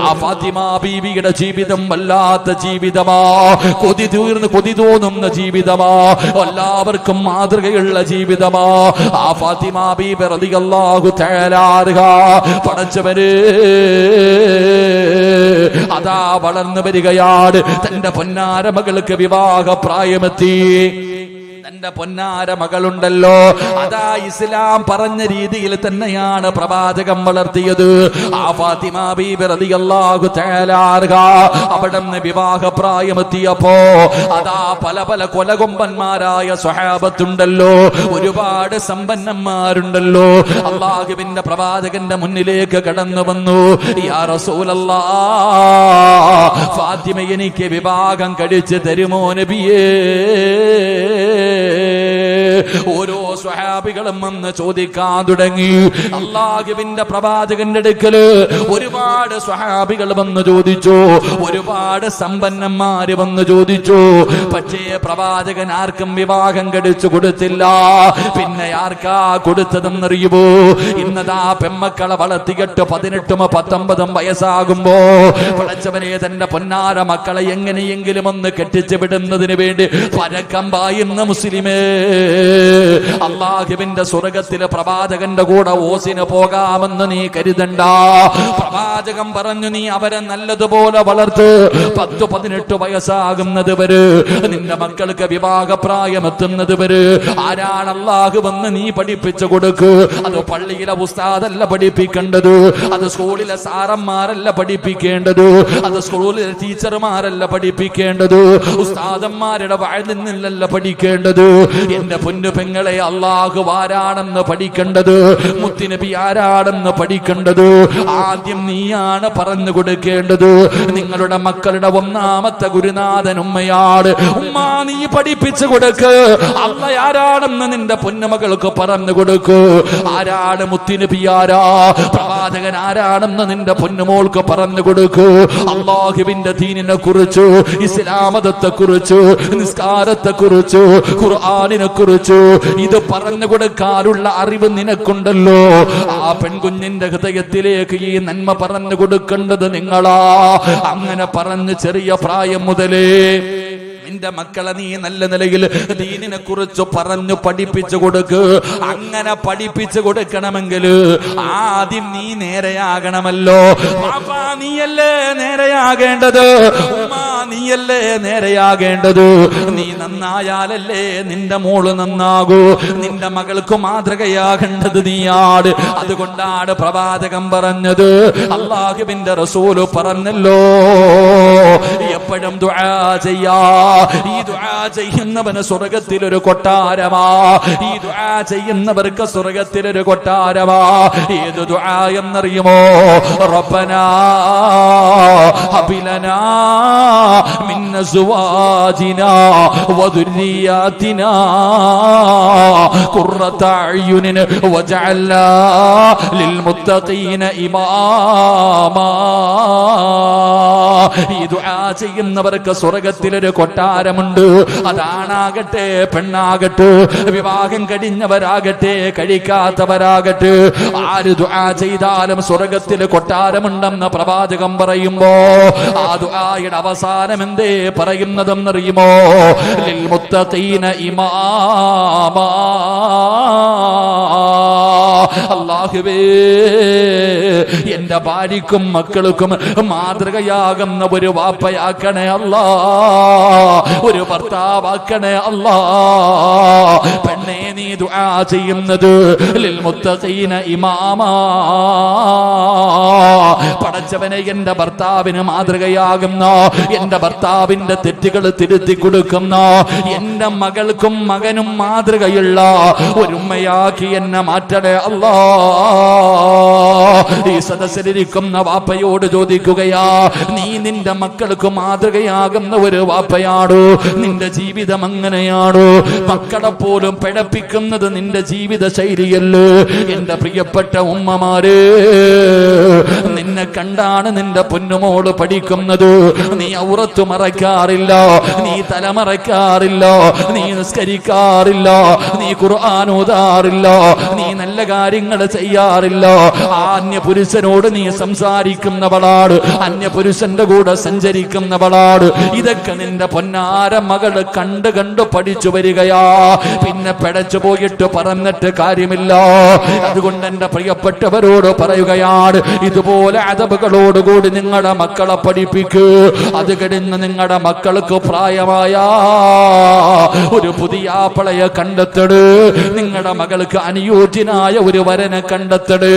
ആ ഫാത്തിമ ബീവിയുടെ ജീവിതം വല്ലാത്ത ജീവിതമാ, കൊതി തോന്നുന്ന ജീവിതമാ, എല്ലാവർക്കും മാതൃകയുള്ള ജീവിതമാ. ആ ഫാത്തിമ ബീവി റളിയല്ലാഹു തആല അൻഹ പടച്ചവരെ അതാ വളർന്നു വരികയാണ്. തന്റെ പൊന്നാര മകൾക്ക് വിവാഹ പ്രായമെത്തി. തന്റെ പൊന്നാര മകളുണ്ടല്ലോ, അതാ ഇസ്ലാം പറഞ്ഞ രീതിയിൽ തന്നെയാണ് പ്രവാചകം വളർത്തിയത്. ആ ഫാത്തിമ ബീബി റളിയല്ലാഹു തആല അൻഹ അവിടുന്ന് വിവാഹ പ്രായമെത്തിയപ്പോ അതാ പല പല കൊലകൊമ്പന്മാരായ സ്വഹാബത്തുണ്ടല്ലോ, ഒരുപാട് സമ്പന്നന്മാരുണ്ടല്ലോ. അല്ലാഹുവിന്റെ പ്രവാചകന്റെ മുന്നിലേക്ക് കടന്നു വന്നു. യാ റസൂലല്ലാഹ്, ഫാത്തിമ എനിക്ക് വിവാഹം കഴിച്ച് തരുമോ നബിയേ? ഓരോ സ്വഹാബികളും വന്ന് ചോദിക്കാൻ തുടങ്ങി. അല്ലാഹുവിന്റെ പ്രവാചകന്റെ അടുക്കല് ഒരുപാട് സ്വഹാബികൾ വന്ന് ചോദിച്ചു, ഒരുപാട് സമ്പന്നന്മാര് വന്ന് ചോദിച്ചു. പക്ഷേ പ്രവാചകൻ ആർക്കും വിവാഹം കഴിച്ചു കൊടുത്തില്ല. പിന്നെ ആർക്കാ കൊടുത്തതെന്നറിയുമോ? ഇന്നതാ പെമ്മക്കളെ വളർത്തിയിട്ട് 18 19 വയസ്സാകുമ്പോ പടച്ചവനെ തന്റെ പൊന്നാര മക്കളെ എങ്ങനെയെങ്കിലും ഒന്ന് കെട്ടിച്ചു വിടുന്നതിന് വേണ്ടി പരക്കം പായുന്ന മുസ്ലിമേ, അല്ലാഹുവിന്റെ സ്വർഗ്ഗത്തിലെ പ്രവാചകന്റെ കൂടെ ഓസിന് പോകാമെന്ന് നീ കരുതണ്ട. പ്രവാചകൻ പറഞ്ഞു, നീ അവരെ നല്ലതുപോലെ വളർത്ത്. 10 18 വയസ്സാകുന്നത് വരെ, നിന്റെ മക്കൾക്ക് വിവാഹ പ്രായമെത്തുന്നത് വരെ ആരാണ് അല്ലാഹുവെന്ന് നീ പഠിപ്പിച്ചു കൊടുക്ക്. അത് പള്ളിയിലെ ഉസ്താദല്ല പഠിപ്പിക്കേണ്ടത്, അത് സ്കൂളിലെ സാറന്മാരല്ല പഠിപ്പിക്കേണ്ടത്, അത് സ്കൂളിലെ ടീച്ചർമാരല്ല പഠിപ്പിക്കേണ്ടത്, ഉസ്താദന്മാരുടെ വായിൽ നിന്നല്ല പഠിക്കേണ്ടത്. എന്റെ പൊന്നു പെങ്ങളെ, അല്ലാഹു ആരാണെന്ന് പഠിക്കേണ്ടത്, മുത്തുനബി ആരാണെന്ന് പഠിക്കേണ്ടത് ആദ്യം നീയാണ് പറഞ്ഞു കൊടുക്കേണ്ടത്. നിങ്ങളുടെ മക്കളുടെ ഒന്നാമത്തെ ഗുരുനാഥൻ ഉമ്മയാണ്. ഉമ്മ, നീ പഠിപ്പിച്ചു കൊടുക്ക്. അല്ലാഹ് ആരാണെന്ന് നിന്റെ പൊന്നുമകൾക്ക് പറഞ്ഞു കൊടുക്ക്. ആരാണ് മുത്തുനബി, ആരാ പ്രവാചകൻ ആരാണെന്ന് നിന്റെ പൊന്നുമോൾക്ക് പറഞ്ഞു കൊടുക്ക്. അല്ലാഹുവിന്റെ ദീനിനെ കുറിച്ച്, ഇസ്ലാമതത്തെ കുറിച്ച്, നിസ്കാരത്തെ കുറിച്ച്, ഖുർആനിനെ കുറിച്ച് ഇത് പറഞ്ഞു കൊടുക്കാനുള്ള അറിവ് നിനക്കുണ്ടല്ലോ. ആ പെൺകുഞ്ഞിന്റെ ഹൃദയത്തിലേക്ക് ഈ നന്മ പറഞ്ഞു കൊടുക്കേണ്ടത് നിങ്ങളാ. അങ്ങനെ പറഞ്ഞ് ചെറിയ പ്രായം മുതലേ നിന്റെ മക്കളെ നീ നല്ല നിലയിൽ ദീനിനെ കുറിച്ച് പറഞ്ഞു പഠിപ്പിച്ചു കൊടുക്ക്. അങ്ങനെ പഠിപ്പിച്ചു കൊടുക്കണമെങ്കിൽ ആദ്യം നീ നേരെയാകണമല്ലോ. പാപ്പാ, നീയല്ലേ നേരെയാകേണ്ടത്, ഉമ്മ നീയല്ലേ നേരെയാകേണ്ടത്. നീ നന്നായാലല്ലേ നിന്റെ മോള് നന്നാകൂ. നിന്റെ മകൾക്ക് മാതൃകയാകേണ്ടത് നീയാണ്. അതുകൊണ്ടാണ് പ്രവാചകൻ പറഞ്ഞത്, അല്ലാഹുവിന്റെ റസൂല് പറഞ്ഞല്ലോ, എപ്പോഴും ദുആ ചെയ്യാ. ഈ ദുആ ചെയ്യുന്നവന് സ്വർഗ്ഗത്തിലൊരു കൊട്ടാരമാ. ഈ ദുആ ചെയ്യുന്നവർക്ക് സ്വർഗ്ഗത്തിലൊരു കൊട്ടാരമാ. ഏത് ദുആ എന്നറിയുമോ? റബ്ബനാ ഹബിലനാ മിൻ അസ്വാജിനാ വദുരിയാതിനാ ഖുർറത അയ്യുനിൻ വജഅൽനാ ലിൽമുത്തഖീന ഇമാമാ. ഈ ദുആ ചെയ്യുന്നവർക്ക് സ്വർഗ്ഗത്തിലൊരു കൊട്ടാരമുണ്ട്. അതാണാകട്ടെ പെണ്ണാകട്ടെ, വിവാഹം കഴിഞ്ഞവരാകട്ടെ കഴിക്കാത്തവരാകട്ടെ, ആര് ദുആ ചെയ്താലും സ്വർഗ്ഗത്തിൽ കൊട്ടാരമുണ്ടെന്ന് പ്രവാചകൻ പറയുമ്പോ ആ ദുആയുടെ അവസാനം എന്തേ പറയുന്നതെന്നറിയുമോ? ലിൽ മുത്തഖീന ഇമാമാ. അല്ലാഹുവേ, എന്റെ ഭാര്യക്കും മക്കൾക്കും മാതൃകയാകുന്ന ഒരു വാപ്പയാക്കണേ അല്ലാ, ഒരു ഭർത്താവാക്കണേ അല്ലാ. പെണ്ണേ, നീ ദുആ ചെയ്യുന്നത് ലിൽ മുത്തഖീന ഇമാമാ. പടച്ചവനെ, എന്റെ ഭർത്താവിന് മാതൃകയാകുന്ന, എന്റെ ഭർത്താവിന്റെ തെറ്റുകൾ തിരുത്തി കൊടുക്കുന്ന, എന്റെ മകൾക്കും മകനും മാതൃകയുള്ള ഒരു ഉമ്മയാക്കി എന്നെ മാറ്റണേ അല്ലാ. ഈ സദസ്സിലിരിക്കുന്ന വാപ്പയോട് ചോദിക്കുകയാ, നീ നിന്റെ മക്കൾക്ക് മാതൃകയാകുന്ന ഒരു വാപ്പയാണോ? നിന്റെ ജീവിതം അങ്ങനെയാണോ? മക്കളെ പോലും പിഴപ്പിക്കുന്നത് നിന്റെ ജീവിത ശൈലിയല്ലേ? എന്റെ പ്രിയപ്പെട്ട ഉമ്മമാരെ, നിന്നെ കണ്ടാണ് നിന്റെ പൊന്നുമോള് പഠിക്കുന്നത്. നീ ഔറത്ത് മറക്കാറില്ല, നീ തലമറക്കാറില്ല, നീ നിസ്കരിക്കാറില്ല, നീ ഖുർആൻ ഓതാറില്ല, നീ നല്ല കാര്യങ്ങൾ ചെയ്യാറില്ല. അന്യപുരുഷനോട് നീ സംസാരിക്കുന്നവളാണ്, അന്യപുരുഷന്റെ കൂടെ സഞ്ചരിക്കുന്നവളാണ്. ഇതൊക്കെ നിന്റെ പൊന്നാര മകള് കണ്ട് കണ്ട് പഠിച്ചു വരികയാ. പിന്നെ പിടച്ചു പോയിട്ട് പറഞ്ഞിട്ട് കാര്യമില്ല. അതുകൊണ്ട് എന്റെ പ്രിയപ്പെട്ടവരോട് പറയുകയാണ്, ഇതുപോലെ അദബുകളോടുകൂടി നിങ്ങളുടെ മക്കളെ പഠിപ്പിക്കൂ. അത് കഴിഞ്ഞ് നിങ്ങളുടെ മക്കൾക്ക് പ്രായമായ ഒരു പുതിയ ആപ്പിളയെ കണ്ടെത്തട്. നിങ്ങളുടെ മകൾക്ക് അനുയോജ്യനായ ഒരു വരനെ കണ്ടെത്തട്.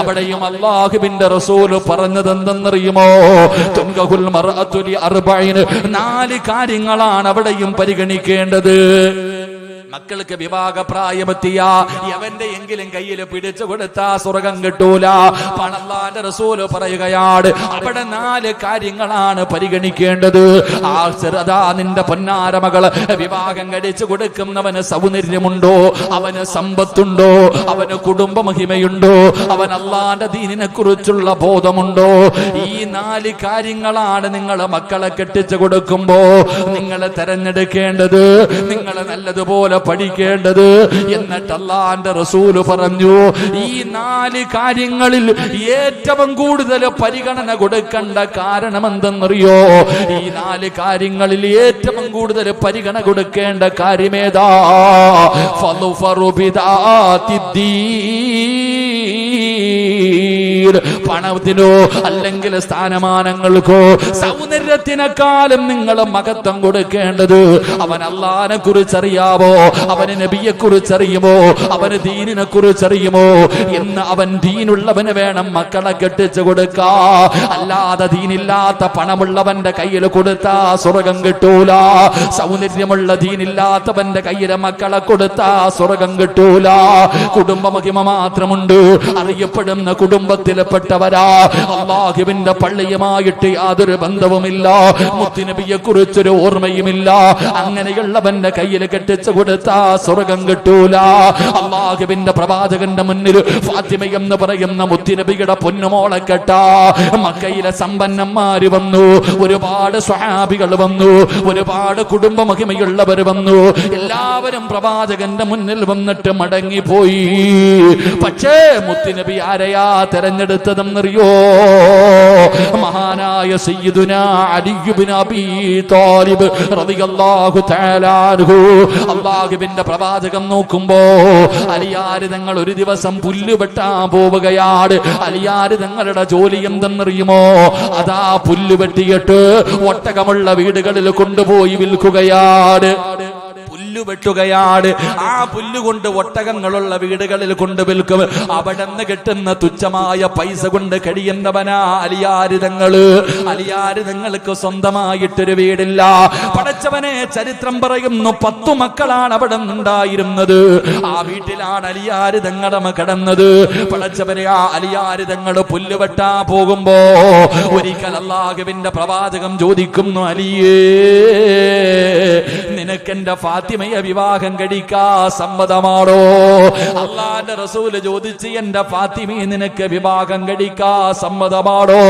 അവിടെയും അല്ലാഹുവിന്റെ റസൂൽ പറഞ്ഞത് എന്തെന്നറിയുമോ? തുൻകഹുൽ മർഅതു ലി അർബഈൻ, 4 കാര്യങ്ങളാണ് അവിടെയും പരിഗണിക്കേണ്ടത്. മക്കൾക്ക് വിവാഹ പ്രായമെത്തിയ എവന്റെ എങ്കിലും കയ്യിൽ പിടിച്ചു കൊടുത്താ സ്വർഗം കിട്ടൂല. അല്ലാഹുവിന്റെ റസൂൽ പറയുകയാണ്, അവിടെ 4 കാര്യങ്ങളാണ് പരിഗണിക്കേണ്ടത്. ആ ചെറുതാ നിന്റെ പൊന്നാര മകള് വിവാഹം കഴിച്ചു കൊടുക്കുന്നവന് സൗന്ദര്യമുണ്ടോ, അവന് സമ്പത്തുണ്ടോ, അവന് കുടുംബ മഹിമയുണ്ടോ, അവൻ അല്ലാഹുവിന്റെ ദീനിനെ കുറിച്ചുള്ള ബോധമുണ്ടോ? ഈ 4 കാര്യങ്ങളാണ് നിങ്ങൾ മക്കളെ കെട്ടിച്ചു കൊടുക്കുമ്പോ നിങ്ങൾ തെരഞ്ഞെടുക്കേണ്ടത്, നിങ്ങൾ നല്ലതുപോലെ പഠിക്കേണ്ടത്. എന്നിട്ട് അല്ലാഹുവിന്റെ റസൂല് പറഞ്ഞു, ഈ 4 കാര്യങ്ങളിൽ ഏറ്റവും കൂടുതൽ പരിഗണന കൊടുക്കേണ്ട കാരണം എന്തെന്നറിയോ? ഈ 4 കാര്യങ്ങളിൽ ഏറ്റവും കൂടുതൽ പരിഗണന കൊടുക്കേണ്ട കാര്യമേതാ? ഫളുഫറു ബിദാത്തിദ്ദീൻ. പണത്തിനോ അല്ലെങ്കിൽ സ്ഥാനമാനങ്ങൾക്കോ സൗന്ദര്യത്തിനെക്കാളും നിങ്ങൾ മഹത്വം കൊടുക്കേണ്ടത് അവൻ അല്ലാഹുവിനെ കുറിച്ചറിയാവോ, അവന് നബിയെ കുറിച്ചറിയുമോ, അവന് ദീനിനെ കുറിച്ചറിയുമോ എന്ന് അവൻ ദീനുള്ളവന് വേണം മക്കളെ കെട്ടിച്ചു കൊടുക്കാ. അല്ലാതെ ദീനില്ലാത്ത പണമുള്ളവന്റെ കയ്യിൽ കൊടുത്താ സ്വർഗം കിട്ടൂല. സൗന്ദര്യമുള്ള ദീനില്ലാത്തവന്റെ കയ്യിലെ മക്കളെ കൊടുത്താ സ്വർഗം കിട്ടൂല. കുടുംബ മഹിമ മാത്രമുണ്ട്, അറിയപ്പെടുന്ന കുടുംബത്തിൽപ്പെട്ടവരാ. അല്ലാഹുവിന്റെ പള്ളിയുമായിട്ട് യാതൊരു ബന്ധവുമില്ല, മുത്തുനബിയെ കുറിച്ചൊരു ഓർമ്മയുമില്ല. അങ്ങനെയുള്ളവന്റെ കയ്യിൽ കെട്ടിച്ചു കൊടുത്താ സ്വർഗം കിട്ടൂല. അല്ലാഹുവിന്റെ പ്രവാചകന്റെ മുന്നിൽ ഫാത്തിമ എന്ന് പറയുന്ന മുത്തുനബിയുടെ പൊന്നുമോളെ കെട്ടാ മക്കയിലെ സമ്പന്നന്മാര് വന്നു, ഒരുപാട് സ്വഹാബികൾ വന്നു, ഒരുപാട് കുടുംബ മഹിമയുള്ളവർ വന്നു. എല്ലാവരും പ്രവാചകന്റെ മുന്നിൽ വന്നിട്ട് മടങ്ങിപ്പോയി. പക്ഷേ മുത്തുനബി ആരെയാ തെരഞ്ഞെടുത്തതെന്നറിയോ? മഹാനായ സയ്യിദുനാ അലി ഇബ്നു അബീ ത്വാലിബ് റളിയല്ലാഹു തആല അൻഹു. അല്ലാഹുവിന്റെ പ്രവാചകം നോക്കുമ്പോ അലിയാര് തങ്ങൾ ഒരു ദിവസം പുല്ല് വെട്ടാൻ പോവുകയാണ്. അലിയാര് തങ്ങളുടെ ജോലി എന്തെന്നറിയുമോ? അതാ പുല്ല് വെട്ടിയിട്ട് ഒട്ടകമുള്ള വീടുകളിൽ കൊണ്ടുപോയി വിൽക്കുകയാണ്, വെട്ടുകയാണ്. ആ പുല്ലുകൊണ്ട് ഒട്ടകങ്ങളുള്ള വീടുകളിൽ കൊണ്ട് വിൽക്കും. അവിടെ നിന്ന് കിട്ടുന്ന തുച്ഛമായ പൈസ കൊണ്ട് കഴിയുന്നവനാ അലിയാരിതങ്ങള്. അലിയാരിതങ്ങൾക്ക് സ്വന്തമായിട്ടൊരു വീടില്ല. പടച്ചവനെ ചരിത്രം പറയുന്നു, 10 മക്കളാണ് അവിടെ നിന്നുണ്ടായിരുന്നത്. ആ വീട്ടിലാണ് അലിയാരിതങ്ങളും കിടന്നത്. പടച്ചവനെ ആ അലിയാരിതങ്ങള് പുല്ല് വെട്ടാ പോകുമ്പോ ഒരിക്കൽ അല്ലാഹുവിന്റെ പ്രവാചകം ചോദിക്കുന്നു, അലിയേ നിനക്കെന്റെ ഫാത്തിമയെ വിവാഹം കഴിക്കാ സമ്മതമാണോ? അല്ലാഹുവിന്റെ റസൂല് ചോദിച്ച്, എന്റെ ഫാത്തിമയെ നിനക്ക് വിവാഹം കഴിക്കാ സമ്മതമാണോ?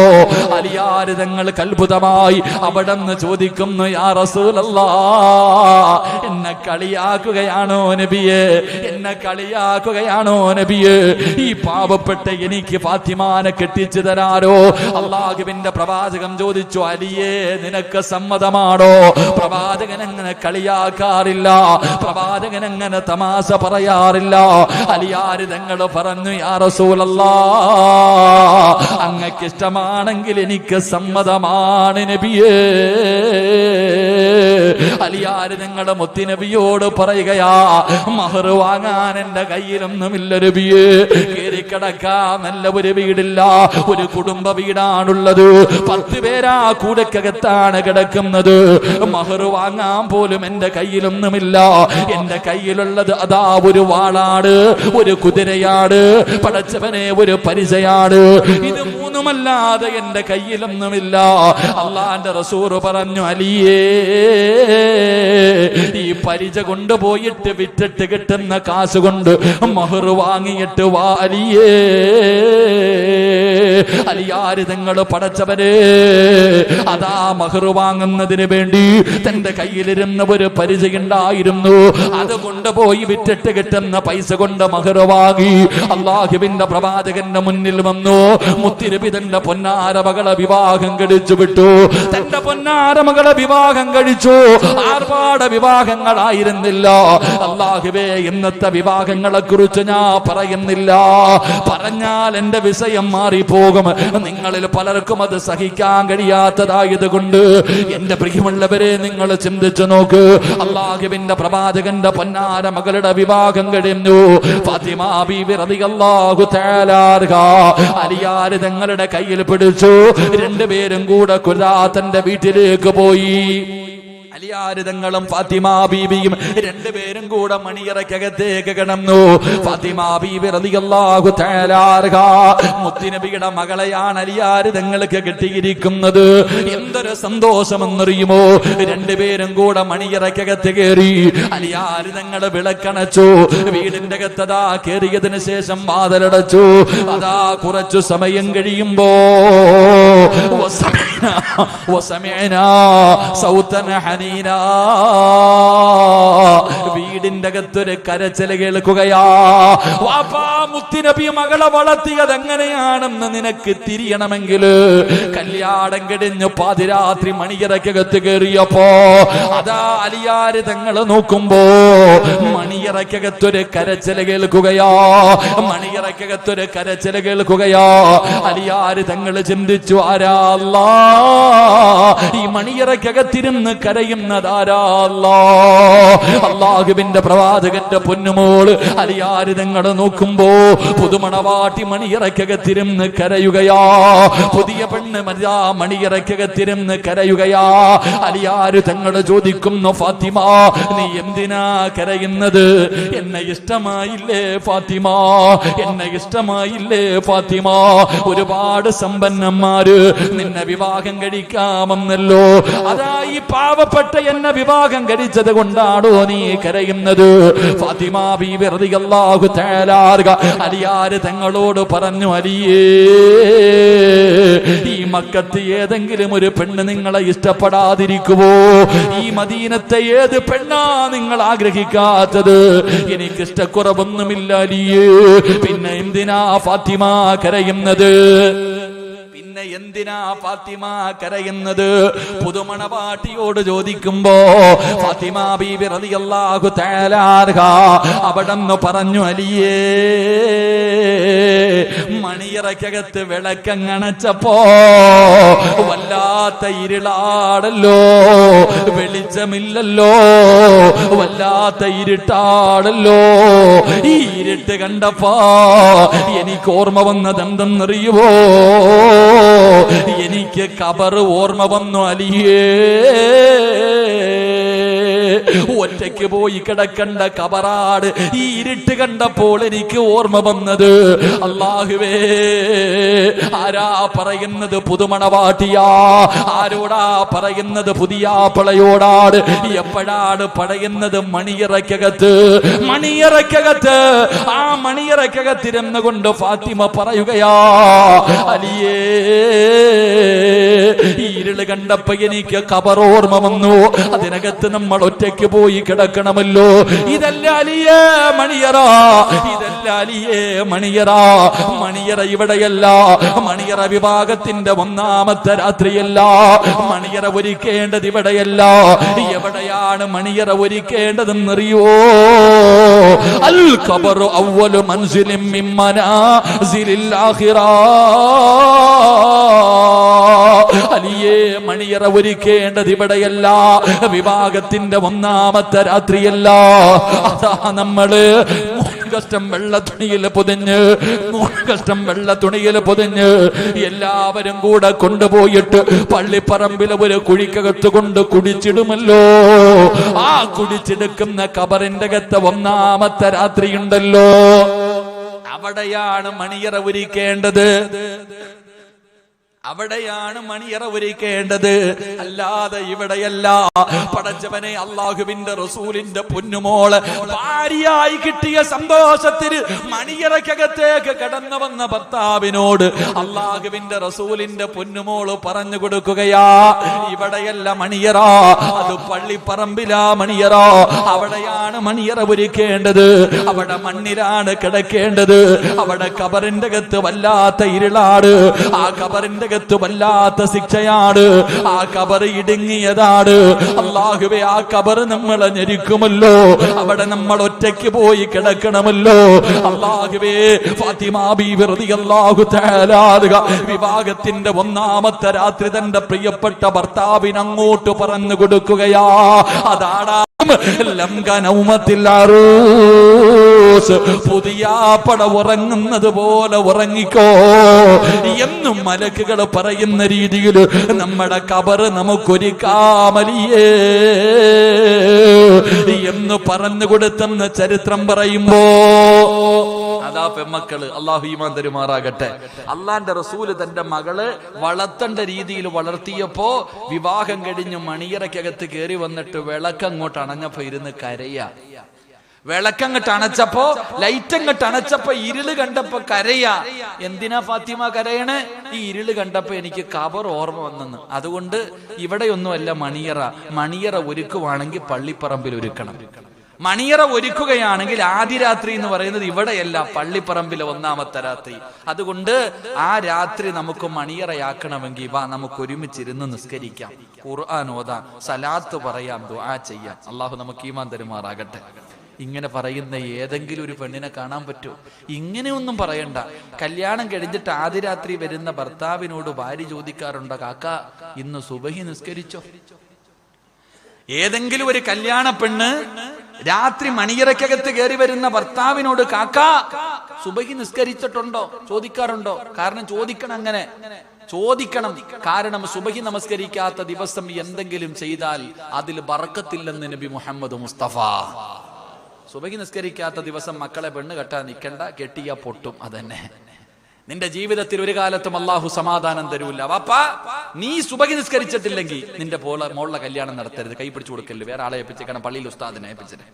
അലിയാര് തങ്ങൾ അത്ഭുതമായി അവിടെ നിന്ന് ചോദിക്കുന്നു, യാ റസൂലല്ലാഹ്, എന്നെ കളിയാക്കുകയാണോ നബിയെ? എന്നെ കളിയാക്കുകയാണോ നബിയെ? ഈ പാവപ്പെട്ട എനിക്ക് ഫാത്തിമാനെ കെട്ടിച്ചു തരാരോ? അല്ലാഹുവിന്റെ പ്രവാചകം ചോദിച്ചു, അലിയേ നിനക്ക് സമ്മതമാണോ? പ്രവാചകൻ അങ്ങനെ കളിയാക്കാറില്ല, പ്രവാചകൻ അങ്ങനെ തമാശ പറയാറില്ല. അലിയാര് തങ്ങൾ പറഞ്ഞു, യാ റസൂലല്ലാഹ്, അങ്ങക്ക് ഇഷ്ടമാണെങ്കിൽ എനിക്ക് സമ്മതമാണ് നബിയേ. അലിയാര് തങ്ങളുടെ മുത്തുനബിയോട് പറയുകയാ, മഹർ വാങ്ങാൻ എന്റെ കയ്യിലൊന്നുമില്ല നബിയേ. കേറിക്കിടക്കാൻ നല്ല ഒരു വീടില്ല, ഒരു കുടുംബ വീടാണുള്ളത്. 10 പേരാ കൂടക്കകത്താണ് കിടക്കുന്നത്. മഹർ വാങ്ങാൻ പോലും എന്റെ കയ്യിലൊന്നുമില്ല. എന്റെ കയ്യിലുള്ളത് അതാ ഒരു വാളാണ്, ഒരു കുതിരയാണ്, പടച്ചവനെ ഒരു പരിചയാണ്. ഇത് 3മല്ലാതെ എന്റെ കയ്യിലൊന്നുമില്ല. അല്ലാഹുവിന്റെ റസൂൽ പറഞ്ഞു, അലിയേ ഈ പരിച കൊണ്ടുപോയിട്ട് വിറ്റിട്ട് കിട്ടുന്ന കാശ് കൊണ്ട് മഹർ വാങ്ങിയിട്ട് വാ അലിയേ. അലിയേ അലിയാര് തങ്ങൾ പടച്ചവരെ അതാ മഹർ വാങ്ങുന്നതിന് വേണ്ടി തന്റെ കയ്യിലിരുന്ന ഒരു പരിചയുണ്ടായിരുന്നു. അത് കൊണ്ടുപോയി വിറ്റിട്ട് കിട്ടുന്ന പൈസ കൊണ്ട് മഹർ വാങ്ങി അള്ളാഹുവിന്റെ പ്രവാചകന്റെ മുന്നിൽ വന്നു. മുത്തുനബി തന്റെ പൊന്നാര മകളെ വിവാഹം കഴിച്ചു വിട്ടു. തന്റെ പൊന്നാര മകളെ വിവാഹം കഴിച്ചു. ആർഭാട വിവാഹങ്ങളായിരുന്നില്ല. അള്ളാഹുവേ, ഇന്നത്തെ വിവാഹങ്ങളെ കുറിച്ച് ഞാൻ പറയുന്നില്ല. പറഞ്ഞാൽ എന്റെ വിഷയം മാറിപ്പോകും. നിങ്ങളിൽ പലർക്കും അത് സഹിക്കാൻ കഴിയാത്തതായത് കൊണ്ട് എന്റെ പ്രിയമുള്ളവരെ, നിങ്ങൾ ചിന്തിച്ചു നോക്ക്. അള്ളാഹുവിന്റെ പ്രവാചകന്റെ പൊന്നാര മകളുടെ വിവാഹം കഴിഞ്ഞു. ഫാത്തിമ ബീവി റളിയല്ലാഹു തആല അൻഹാ അലിയാർ തങ്ങളുടെ കയ്യിൽ പിടിച്ചു. രണ്ടുപേരും കൂടെ ഖുദാത്തിന്റെ വീട്ടിലേക്ക് പോയി. അലിയാര് തങ്ങളും ഫാത്തിമ ബീവിയും രണ്ടുപേരും കൂടെ മണിയറക്കകത്തേക്ക് കിടന്നു. ഫാത്തിമ ബീവി റളിയല്ലാഹു തആല അൻഹാ മുത്തുനബിയുടെ മകളെയാണ് അലിയാര് തങ്ങൾക്ക് കിട്ടിയിരിക്കുന്നത്. എന്തൊരു സന്തോഷമെന്നറിയുമോ? രണ്ടുപേരും കൂടെ മണിയറക്കകത്ത് കയറി. അലിയാര് തങ്ങൾ വിളക്കണച്ചു. വീടിന്റെ അകത്തതാ കയറിയതിനു ശേഷം വാതിലടച്ചു. അതാ കുറച്ചു സമയം കഴിയുമ്പോ വീടിന്റെ അകത്തൊരു കരച്ചിൽ കേൾക്കുകയാ. വാപ്പാ, മുത്തുനബി മകളെ വളർത്തിയത് എങ്ങനെയാണെന്ന് നിനക്ക് തിരിയണമെങ്കിൽ കല്യാണം കഴിഞ്ഞ് പാതിരാത്രി മണിയറക്കകത്ത് കയറിയപ്പോ അതാ അലിയാര് തങ്ങള് നോക്കുമ്പോ മണിയറക്കകത്തൊരു കരച്ചിൽ കേൾക്കുകയാ. മണിയറക്കകത്തൊരു കരച്ചിൽ കേൾക്കുകയാ. അലിയാര് തങ്ങള് ചിന്തിച്ചു, ആരാ അല്ലാ ഈ മണിയറക്കകത്തിരുന്ന് കരയുന്നതാരാ? അല്ലാഹുവിന്റെ പ്രവാചകന്റെ പൊന്നുമോള് അലിയാര് തങ്ങള് നോക്കുമ്പോ പുതുമണവാട്ടി മണിയറക്കകത്തിരുന്ന് കരയുകയാ. പുതിയ പെണ്ണ് മണിയറക്കകത്തിരുന്ന് കരയുകയാ. അലിയാര് തങ്ങള് ചോദിക്കുന്നു, ഫാത്തിമ, നീ എന്തിനാ കരയുന്നത്? എന്നെ ഇഷ്ടമായില്ലേ ഫാത്തിമ? എന്നെ ഇഷ്ടമായില്ലേ ഫാത്തിമ? ഒരുപാട് സമ്പന്നന്മാര് നിന്നെ വിവാഹം കഴിക്കാമെന്നല്ലോ. അതാ ഈ പാവപ്പെട്ട എന്നെ വിവാഹം കഴിച്ചത് കൊണ്ടാണോ നീ കരയുന്നത്? ഫാത്തിമ ബീവി റളിയല്ലാഹു തആല അൻഹാ അലിയാര് തങ്ങളോട് പറഞ്ഞു, അലിയേ, ഈ മക്കത്ത് ഏതെങ്കിലും ഒരു പെണ്ണ് നിങ്ങളെ ഇഷ്ടപ്പെടാതിരിക്കുവോ? ഈ മദീനത്തെ ഏത് പെണ്ണാ നിങ്ങൾ ആഗ്രഹിക്കാത്തത്? എനിക്ക് ഇഷ്ടക്കുറവൊന്നുമില്ല അലിയേ. പിന്നെ എന്തിനാ ഫാത്തിമ കരയുന്നത്? എന്തിനാ ഫാത്തിമ കരയുന്നത്? പുതുമണവാട്ടിയോട് ചോദിക്കുമ്പോ ഫാത്തിമ ബീബി റളിയല്ലാഹു തആല അൻഹാ അവിടെന്ന് പറഞ്ഞു, അലിയേ, മണിയറക്കകത്ത് വിളക്കങ്ങണച്ചപ്പോ വല്ലാത്ത ഇരുളാടല്ലോ, വെളിച്ചമില്ലല്ലോ, വല്ലാത്ത ഇരുട്ടാടല്ലോ. ഈ ഇരുട്ട് കണ്ടപ്പോ എനിക്ക് ഓർമ്മ വന്നത് എന്തെന്നറിയുവോ? എനിക്ക് ഖബർ ഓർമ്മ വന്നു അലിയേ. ഒറ്റയ്ക്ക് പോയി കിടക്കണ്ട ഖബറാട്. ഈ ഇരുട്ട് കണ്ടപ്പോൾ എനിക്ക് ഓർമ്മ വന്നത്, അല്ലാഹുവേ, ആരാ പറയുന്നത്? പുതുമണവാട്ടിയാ. ആരോടാ പറയുന്നത്? പുതിയാപ്പളയോടാണ്. എപ്പോഴാണ് പറയുന്നത്? മണിയറക്കകത്ത്. മണിയറക്കകത്ത്. ആ മണിയറക്കകത്തിരുന്ന് കൊണ്ട് ഫാത്തിമ പറയുകയാ, അലിയേ, ഇരുള് കണ്ടപ്പോ എനിക്ക് ഖബർ ഓർമ്മ വന്നു. അതിനകത്ത് നമ്മൾ ഒറ്റയ്ക്ക് പോയി കിടക്കണമല്ലോ. ഇതല്ല അലിയേ മണിയറ, ഇതല്ല അലിയേ മണിയറ. മണിയറ ഇവിടെയല്ല. മണിയറ വിഭാഗത്തിന്റെ ഒന്നാമത്തെ രാത്രിയല്ല. മണിയറ ഒരുക്കേണ്ടത് ഇവിടെയല്ല. എവിടെയാണ് മണിയറ ഒരുക്കേണ്ടതെന്നറിയോ? അൽ ഖബറു അവ്വലു മൻസിലിൻ മിൻ മനാസിലിൽ ആഖിറ. അലിയേ, മണിയറ ഒരുക്കേണ്ടത് ഇവിടെയല്ല. വിഭാഗത്തിന്റെ ഒന്നാമത്തെ രാത്രിയല്ല. അതാ നമ്മള് കഷ്ടം വെള്ള തുണിയിൽ പൊതിഞ്ഞ്, കഷ്ടം വെള്ള തുണിയിൽ പൊതിഞ്ഞ് എല്ലാവരും കൂടെ കൊണ്ടുപോയിട്ട് പള്ളിപ്പറമ്പിലെ ഒരു കുഴിക്കകത്ത് കൊണ്ട് കുടിച്ചിടുമല്ലോ. ആ കുടിച്ചെടുക്കുന്ന ഖബറിന്റെ അകത്ത് ഒന്നാമത്തെ രാത്രിയുണ്ടല്ലോ, അവിടെയാണ് മണിയറ ഒരുക്കേണ്ടത്. അവിടെയാണ് മണിയറ ഒരുക്കേണ്ടത്, അല്ലാതെ ഇവിടെയല്ല. പടച്ചവനെ, അള്ളാഹുവിന്റെ റസൂലിന്റെ പൊന്നുമോള് ഭാര്യയായി കിട്ടിയ സന്തോഷത്തിന് മണിയറക്കകത്തേക്ക് കടന്നു വന്ന ഭർത്താവിനോട് അള്ളാഹുവിന്റെ റസൂലിന്റെ പൊന്നുമോള് പറഞ്ഞു കൊടുക്കുകയാ, ഇവിടെയല്ല മണിയറ, അത് പള്ളിപ്പറമ്പിലാ മണിയറ. അവിടെയാണ് മണിയറ ഒരുക്കേണ്ടത്, അവിടെ മണ്ണിലാണ് കിടക്കേണ്ടത്. അവിടെ കബറിന്റെ അകത്ത് വല്ലാത്ത ഇരുളാട്, ആ കബറിന്റെ അകത്ത് വല്ലാത്ത ശിക്ഷയാണ്, ആ കബർ ഇടുങ്ങിയതാണ്. അല്ലാഹുവേ, ആ കബർ നമ്മളെ ഞെരുക്കുമല്ലോ, അവിടെ നമ്മൾ ഒറ്റയ്ക്ക് പോയി കിടക്കണമല്ലോ. അല്ലാഹുവേ, ഫാത്തിമ ബീവി റളിയല്ലാഹു തആല വിവാഹത്തിന്റെ 1ാമത്തെ രാത്രി തന്റെ പ്രിയപ്പെട്ട ഭർത്താവിന് അങ്ങോട്ട് പറഞ്ഞു കൊടുക്കുകയാ, അതാടാ പുതിയ പട ഉറങ്ങുന്നത് പോലെ ഉറങ്ങിക്കോ എന്നും മലക്കുകൾ പറയുന്ന രീതിയിൽ നമ്മുടെ കബർ നമുക്കൊരുക്കാമലിയേ എന്ന് പറഞ്ഞു കൊടുത്തെന്ന് ചരിത്രം പറയുമ്പോ, അതാ പെമ്മക്കള്, അള്ളാഹു ഈമാൻ തരുമാറാകട്ടെ. അള്ളാന്റെ റസൂല് തന്റെ മകള് വളർത്തേണ്ട രീതിയിൽ വളർത്തിയപ്പോ വിവാഹം കഴിഞ്ഞ് മണിയറക്കകത്ത് കയറി വന്നിട്ട് വിളക്കങ്ങോട്ട് അണഞ്ഞപ്പോ ഇരുന്ന് കരയാ. വിളക്കങ്ങട്ട് അണച്ചപ്പോ, ലൈറ്റങ്ങട്ട് അണച്ചപ്പോ ഇരുള് കണ്ടപ്പോ കരയാ. എന്തിനാ ഫാത്തിമ കരയണേ? ഈ ഇരുള് കണ്ടപ്പോ എനിക്ക് കബർ ഓർമ്മ വന്നെന്ന്. അതുകൊണ്ട് ഇവിടെയൊന്നുമല്ല മണിയറ, മണിയറ ഒരുക്കുവാണെങ്കിൽ പള്ളിപ്പറമ്പിൽ ഒരുക്കണം. മണിയറ ഒരുക്കുകയാണെങ്കിൽ ആദ്യ രാത്രി എന്ന് പറയുന്നത് ഇവിടെയല്ല, പള്ളിപ്പറമ്പിലെ 1ാമത്തെ രാത്രി. അതുകൊണ്ട് ആ രാത്രി നമുക്ക് മണിയറയാക്കണമെങ്കിൽ വാ, നമുക്ക് ഒരുമിച്ചിരുന്ന് നിസ്കരിക്കാം, ഖുർആൻ ഓതാം, സലാത്ത് പറയാം, ദുആ ചെയ്യാം. അള്ളാഹു നമുക്ക് ഈമാൻ തരുമാറാകട്ടെ. ഇങ്ങനെ പറയുന്ന ഏതെങ്കിലും ഒരു പെണ്ണിനെ കാണാൻ പറ്റുമോ? ഇങ്ങനെയൊന്നും പറയണ്ട. കല്യാണം കഴിഞ്ഞിട്ട് ആദ്യ രാത്രി വരുന്ന ഭർത്താവിനോട് ഭാര്യ ചോദിക്കാറുണ്ടോ, കാക്ക ഇന്ന് സുബഹി നിസ്കരിച്ചോ? ഏതെങ്കിലും ഒരു കല്യാണ പെണ്ണ് രാത്രി മണിയറക്കകത്ത് കയറി വരുന്ന ഭർത്താവിനോട് കാക്ക സുബഹി നിസ്കരിച്ചിട്ടുണ്ടോ ചോദിക്കാറുണ്ടോ? കാരണം ചോദിക്കണം, അങ്ങനെ ചോദിക്കണം. കാരണം സുബഹി നമസ്കരിക്കാത്ത ദിവസം എന്തെങ്കിലും ചെയ്താൽ അതിൽ ബറക്കത്തില്ലെന്ന് നബി മുഹമ്മദ് മുസ്തഫ. സുബഹി നിസ്കരിക്കാത്ത ദിവസം മക്കളെ പെണ്ണ് കെട്ടാൻ നിൽക്കണ്ട, കെട്ടിയാ പൊട്ടും. അതന്നെ നിന്റെ ജീവിതത്തിൽ ഒരു കാലത്തും അള്ളാഹു സമാധാനം തരൂല്ല. വാപ്പാ, നീ സുബഹി നിസ്കരിച്ചിട്ടില്ലെങ്കിൽ നിന്റെ മോളുടെ കല്യാണം നടത്തരുത്, കൈ പിടിച്ചു കൊടുക്കല്, വേറെ ആളെ ഏൽപ്പിച്ചേക്കണം, പള്ളിയിൽ ഉസ്താദിനെ ഏൽപ്പിച്ചത്.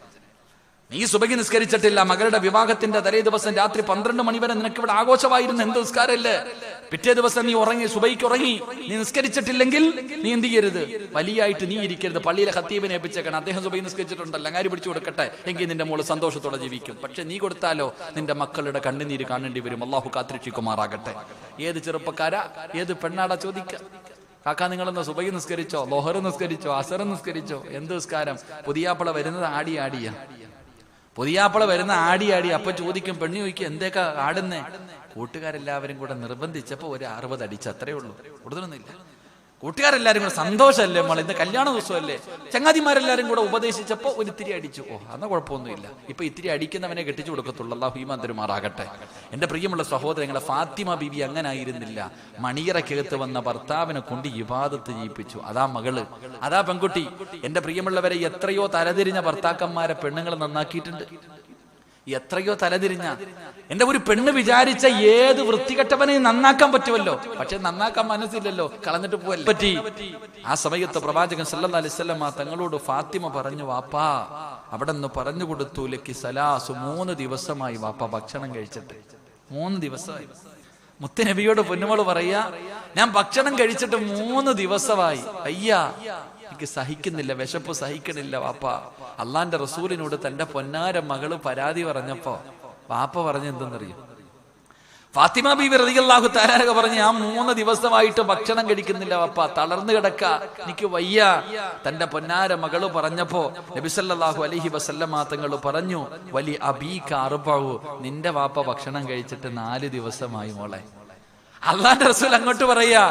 നീ സുബഹി നിസ്കരിച്ചിട്ടില്ല, മകളുടെ വിവാഹത്തിന്റെ തലേ ദിവസം രാത്രി 12 മണി വരെ നിനക്ക് ഇവിടെ ആഘോഷമായിരുന്നു, എന്ത് നിസ്കാരല്ലേ? പിറ്റേ ദിവസം നീ ഉറങ്ങി, സുബഹിക്ക് ഉറങ്ങി, നീ നിസ്കരിച്ചിട്ടില്ലെങ്കിൽ നീ എന്ത് ചെയ്യരുത്? വലിയായിട്ട് നീ ഇരിക്കരുത്, പള്ളിയിലെ ഖത്തീബിനെ ഏൽപ്പിച്ചേക്കണം, അദ്ദേഹം സുബഹി നിസ്കരിച്ചിട്ടുണ്ടല്ലോ, അങ്ങാരി പിടിച്ചു കൊടുക്കട്ടെ, എങ്കിൽ നിന്റെ മോള് സന്തോഷത്തോടെ ജീവിക്കും. പക്ഷെ നീ കൊടുത്താലോ നിന്റെ മക്കളുടെ കണ്ണുനീര് കാണേണ്ടി വരും. അള്ളാഹു കാത്തിരക്ഷിക്കുമാറാകട്ടെ. ഏത് ചെറുപ്പക്കാരാ, ഏത് പെണ്ണാടാ ചോദിക്ക, കാക്ക നിങ്ങളെന്ന് സുബഹി നിസ്കരിച്ചോ, ലോഹർ നിസ്കരിച്ചോ, അസർ നിസ്കരിച്ചോ? എന്ത് നിസ്കാരം? പുതിയാപ്പള വരുന്നത് ആടിയാ, പുതിയാപ്പള വരുന്ന ആടി. അപ്പൊ ചോദിക്കും, പെണ്ണി ചോദിക്കും, എന്തേക്കാ ആടുന്നേ? കൂട്ടുകാരെല്ലാവരും കൂടെ നിർബന്ധിച്ചപ്പോ ഒരു 60 അടിച്ച്, അത്രേ ഉള്ളൂ, കൂടുതലൊന്നുമില്ല. കൂട്ടുകാരെല്ലാരും കൂടെ സന്തോഷമല്ലേ മോളെ, ഇന്ന് കല്യാണ ദിവസമല്ലേ, ചങ്ങാതിമാരെല്ലാരും കൂടെ ഉപദേശിച്ചപ്പോ ഒരു ഇത്തിരി അടിച്ചു. ഓ, അന്ന് കുഴപ്പമൊന്നുമില്ല. ഇപ്പൊ ഇത്തിരി അടിക്കുന്നവനെ കെട്ടിച്ചു കൊടുക്കത്തുള്ളൂ. അല്ലാഹു ഈമാൻ തരുമാറാകട്ടെ. എന്റെ പ്രിയമുള്ള സഹോദരങ്ങളെ, ഫാത്തിമ ബീബി അങ്ങനെ ആയിരുന്നില്ല. മണിയറക്കകത്ത് വന്ന ഭർത്താവിനെ കൊണ്ട് ഇബാദത്ത് ചെയ്യിപ്പിച്ചു. അതാ മകള്, അതാ പെൺകുട്ടി. എന്റെ പ്രിയമുള്ളവരെ, എത്രയോ തലതിരിഞ്ഞ ഭർത്താക്കന്മാരെ പെണ്ണുങ്ങൾ നന്നാക്കിയിട്ടുണ്ട്. എത്രയോ തലതിരിഞ്ഞ എന്റെ ഒരു പെണ്ണ് വിചാരിച്ച ഏത് വൃത്തികെട്ടവനെയും നന്നാക്കാൻ പറ്റുമല്ലോ. പക്ഷെ നന്നാക്കാൻ മനസ്സില്ലല്ലോ, കളഞ്ഞിട്ട് പോവല്ലേ പറ്റി. ആ സമയത്ത് പ്രവാചകൻ സല്ലല്ലാഹു അലൈഹി വസല്ലം തങ്ങളോട് ഫാത്തിമ പറഞ്ഞു, വാപ്പാ അവിടെ നിന്ന് പറഞ്ഞു കൊടുത്തു, ലക്കി സലാസു, 3 ദിവസമായി വാപ്പ ഭക്ഷണം കഴിച്ചിട്ട്. 3 ദിവസമായി. മുത്തുനബിയോട് പൊന്നുമോള് പറയാ, ഞാൻ ഭക്ഷണം കഴിച്ചിട്ട് 3 ദിവസമായി, അയ്യാ എനിക്ക് സഹിക്കുന്നില്ല, വിശപ്പ് സഹിക്കണില്ല വാപ്പ. അള്ളാന്റെ റസൂലിനോട് തന്റെ പൊന്നാര മകള് പരാതി പറഞ്ഞപ്പോ വാപ്പ പറഞ്ഞ എന്തെന്നറിയും? ഫാത്തിമ ബീബി റളിയല്ലാഹു തആല പറഞ്ഞു, ഞാൻ 3 ദിവസമായിട്ട് ഭക്ഷണം കഴിക്കുന്നില്ല വാപ്പ, തളർന്നു കിടക്ക, എനിക്ക് വയ്യ. തന്റെ പൊന്നാര മകള് പറഞ്ഞപ്പോ നബി സല്ലല്ലാഹു അലൈഹി വസല്ലമ തങ്ങൾ പറഞ്ഞു, വലി അബീക അർബഉ, നിന്റെ വാപ്പ ഭക്ഷണം കഴിച്ചിട്ട് 4 ദിവസമായി മോളെ. അള്ളാന്റെ റസൂൽ അങ്ങോട്ട് പറയാ,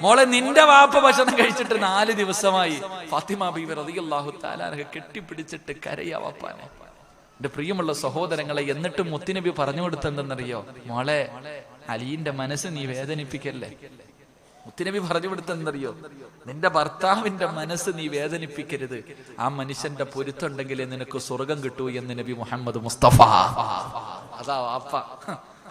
മോളെ നിന്റെ വാപ്പ ഭക്ഷണം കഴിച്ചിട്ട് 4 ദിവസമായി. ഫാത്തിമ ബീബി റളിയല്ലാഹു തആല കെട്ടിപ്പിടിച്ചിട്ട് കരയാ വാപ്പാനെ. എന്റെ പ്രിയമുള്ള സഹോദരങ്ങളെ, എന്നിട്ട് മുത്തുനബി പറഞ്ഞു കൊടുത്തെന്തെന്നറിയോ? മോളെ, അലിന്റെ മനസ്സ് നീ വേദനിപ്പിക്കല്ലേ. മുത്തുനബി പറഞ്ഞു കൊടുത്തെന്നറിയോ? നിന്റെ ഭർത്താവിന്റെ മനസ്സ് നീ വേദനിപ്പിക്കരുത്, ആ മനുഷ്യന്റെ പൊരുത്തുണ്ടെങ്കിലേ നിനക്ക് സ്വർഗം കിട്ടൂ എന്ന് നബി മുഹമ്മദ് മുസ്തഫ. അതാ വാപ്പ.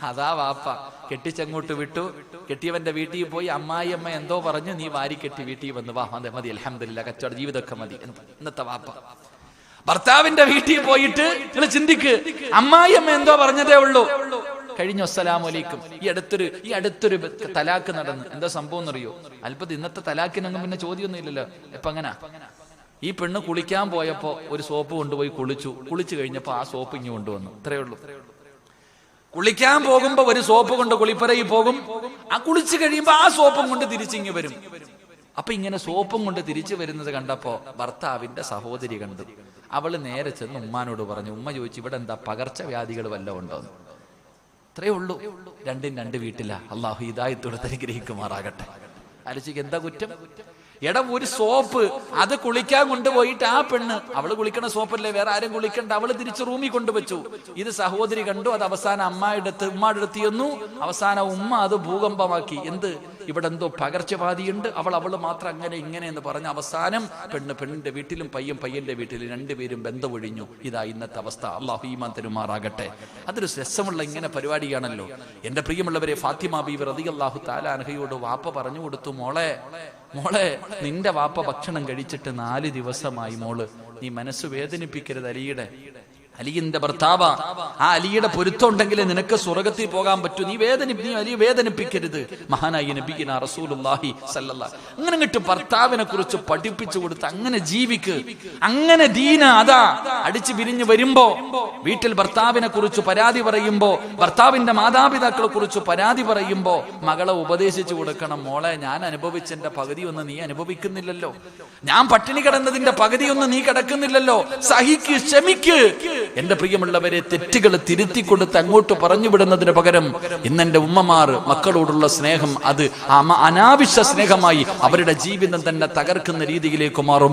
അതാ വാപ്പ കെട്ടിച്ചങ്ങോട്ട് വിട്ടു. കെട്ടിയവന്റെ വീട്ടിൽ പോയി അമ്മായിയമ്മ എന്തോ പറഞ്ഞു, നീ വാരി കെട്ടി വീട്ടിൽ വന്ന് വാ, അതെ മതി, അൽഹംദുലില്ലാ, കച്ചവട ജീവിതമൊക്കെ മതി. ഇന്നത്തെ വാപ്പ ഭർത്താവിന്റെ വീട്ടിൽ പോയിട്ട് നിങ്ങൾ ചിന്തിക്ക്, അമ്മായിയമ്മ എന്തോ പറഞ്ഞതേ ഉള്ളൂ, കഴിഞ്ഞു, അസ്സലാമു അലൈക്കും. ഈ അടുത്തൊരു തലാക്ക് നടന്നു. എന്താ സംഭവം എന്നറിയോ? അല്പം ഇന്നത്തെ തലാക്കിനൊന്നും പിന്നെ ചോദ്യമൊന്നും ഇല്ലല്ലോ. എപ്പ അങ്ങനെ ഈ പെണ്ണ് കുളിക്കാൻ പോയപ്പോ ഒരു സോപ്പ് കൊണ്ടുപോയി കുളിച്ചു കഴിഞ്ഞപ്പോ ആ സോപ്പ് ഇങ്ങ് കൊണ്ടുവന്നു. ഇത്രയേ ഉള്ളൂ. കുളിക്കാൻ പോകുമ്പോ ഒരു സോപ്പ് കൊണ്ട് കുളിപ്പരയിൽ പോകും, ആ കുളിച്ചു കഴിയുമ്പോ ആ സോപ്പും കൊണ്ട് തിരിച്ചിങ്ങ് വരും. അപ്പൊ ഇങ്ങനെ സോപ്പും കൊണ്ട് തിരിച്ചു വരുന്നത് കണ്ടപ്പോ ഭർത്താവിന്റെ സഹോദരി കണ്ടു. അവള് നേരെ ചെന്ന് ഉമ്മാനോട് പറഞ്ഞു. ഉമ്മ ചോദിച്ചു, ഇവിടെ എന്താ പകർച്ചവ്യാധികൾ വല്ലതും ഉണ്ടോന്ന്. അത്രേ ഉള്ളൂ. രണ്ടും രണ്ട് വീട്ടിലാ. അള്ളാഹു ഹിദായത്തോടെ അനുഗ്രഹിക്കുമാറാകട്ടെ. ആലോചിക്ക്, എന്താ കുറ്റം? എടാ, ഒരു സോപ്പ് അത് കുളിക്കാൻ കൊണ്ടുപോയിട്ട് ആ പെണ്ണ്, അവള് കുളിക്കണ സോപ്പല്ലേ, വേറെ ആരും കുളിക്കണ്ട, അവള് തിരിച്ച് റൂമിൽ കൊണ്ടുവച്ചു. ഇത് സഹോദരി കണ്ടു. അത് അവസാനം ഉമ്മയുടെ അടുത്ത് ചെന്നു. അവസാനം ഉമ്മ അത് ഭൂകമ്പമാക്കി. എന്ത്, ഇവിടെ എന്തോ പകർച്ചവ്യാധിയുണ്ട്, അവള് മാത്രം അങ്ങനെ ഇങ്ങനെ എന്ന് പറഞ്ഞ അവസാനം പെണ്ണിന്റെ വീട്ടിലും പയ്യന്റെ വീട്ടിലും രണ്ടുപേരും ബന്ധമൊഴിഞ്ഞു. ഇതാ ഇന്നത്തെ അവസ്ഥ. അള്ളാഹു ഈമാൻ തരുമാറാകട്ടെ. അതൊരു രസമുള്ള ഇങ്ങനെ പരിപാടിയാണല്ലോ. എന്റെ പ്രിയമുള്ളവരെ, ഫാത്തിമ ബീവി റളിയല്ലാഹു തആല അൻഹയോട് വാപ്പ പറഞ്ഞു കൊടുത്തു, മോളെ നിന്റെ വാപ്പ ഭക്ഷണം കഴിച്ചിട്ട് 4 ദിവസമായി, മോള് നീ മനസ്സ് വേദനിപ്പിക്കരുത്. അലിയുടെ ഭർത്താവ, ആ അലിയുടെ പൊരുത്തം ഉണ്ടെങ്കിൽ നിനക്ക് സ്വർഗത്തിൽ പോകാൻ പറ്റൂ. നീ അലിയെ വേദനിപ്പിക്കരുത്. മഹാനായ നബിയിന റസൂലുള്ളാഹി സ്വല്ലല്ലാഹു അങ്ങനെ അങ്ങോട്ട് ഭർത്താവിനെ കുറിച്ച് പഠിപ്പിച്ചു കൊടുത്ത് അങ്ങനെ ജീവിക്ക്. അങ്ങനെ ദീന അതാ അടിച്ചു പിരിഞ്ഞു വരുമ്പോ വീട്ടിൽ ഭർത്താവിനെ കുറിച്ച് പരാതി പറയുമ്പോ, ഭർത്താവിന്റെ മാതാപിതാക്കളെ കുറിച്ച് പരാതി പറയുമ്പോ മകളെ ഉപദേശിച്ചു കൊടുക്കണം. മോളെ, ഞാൻ അനുഭവിച്ചതിന്റെ പകുതിയൊന്നും നീ അനുഭവിക്കുന്നില്ലല്ലോ, ഞാൻ പട്ടിണി കിടന്നതിന്റെ പകുതിയൊന്നും നീ കിടക്കുന്നില്ലല്ലോ, സഹിക്ക്, ക്ഷമിക്ക്. എന്റെ പ്രിയമുള്ളവരെ, തെറ്റുകൾ തിരുത്തി കൊടുത്ത് അങ്ങോട്ട് പറഞ്ഞു വിടുന്നതിന് പകരം ഇന്നെന്റെ ഉമ്മമാർ മക്കളോടുള്ള സ്നേഹം അത് അനാവശ്യ സ്നേഹമായി അവരുടെ ജീവിതം തന്നെ തകർക്കുന്ന രീതിയിലേക്ക് മാറും.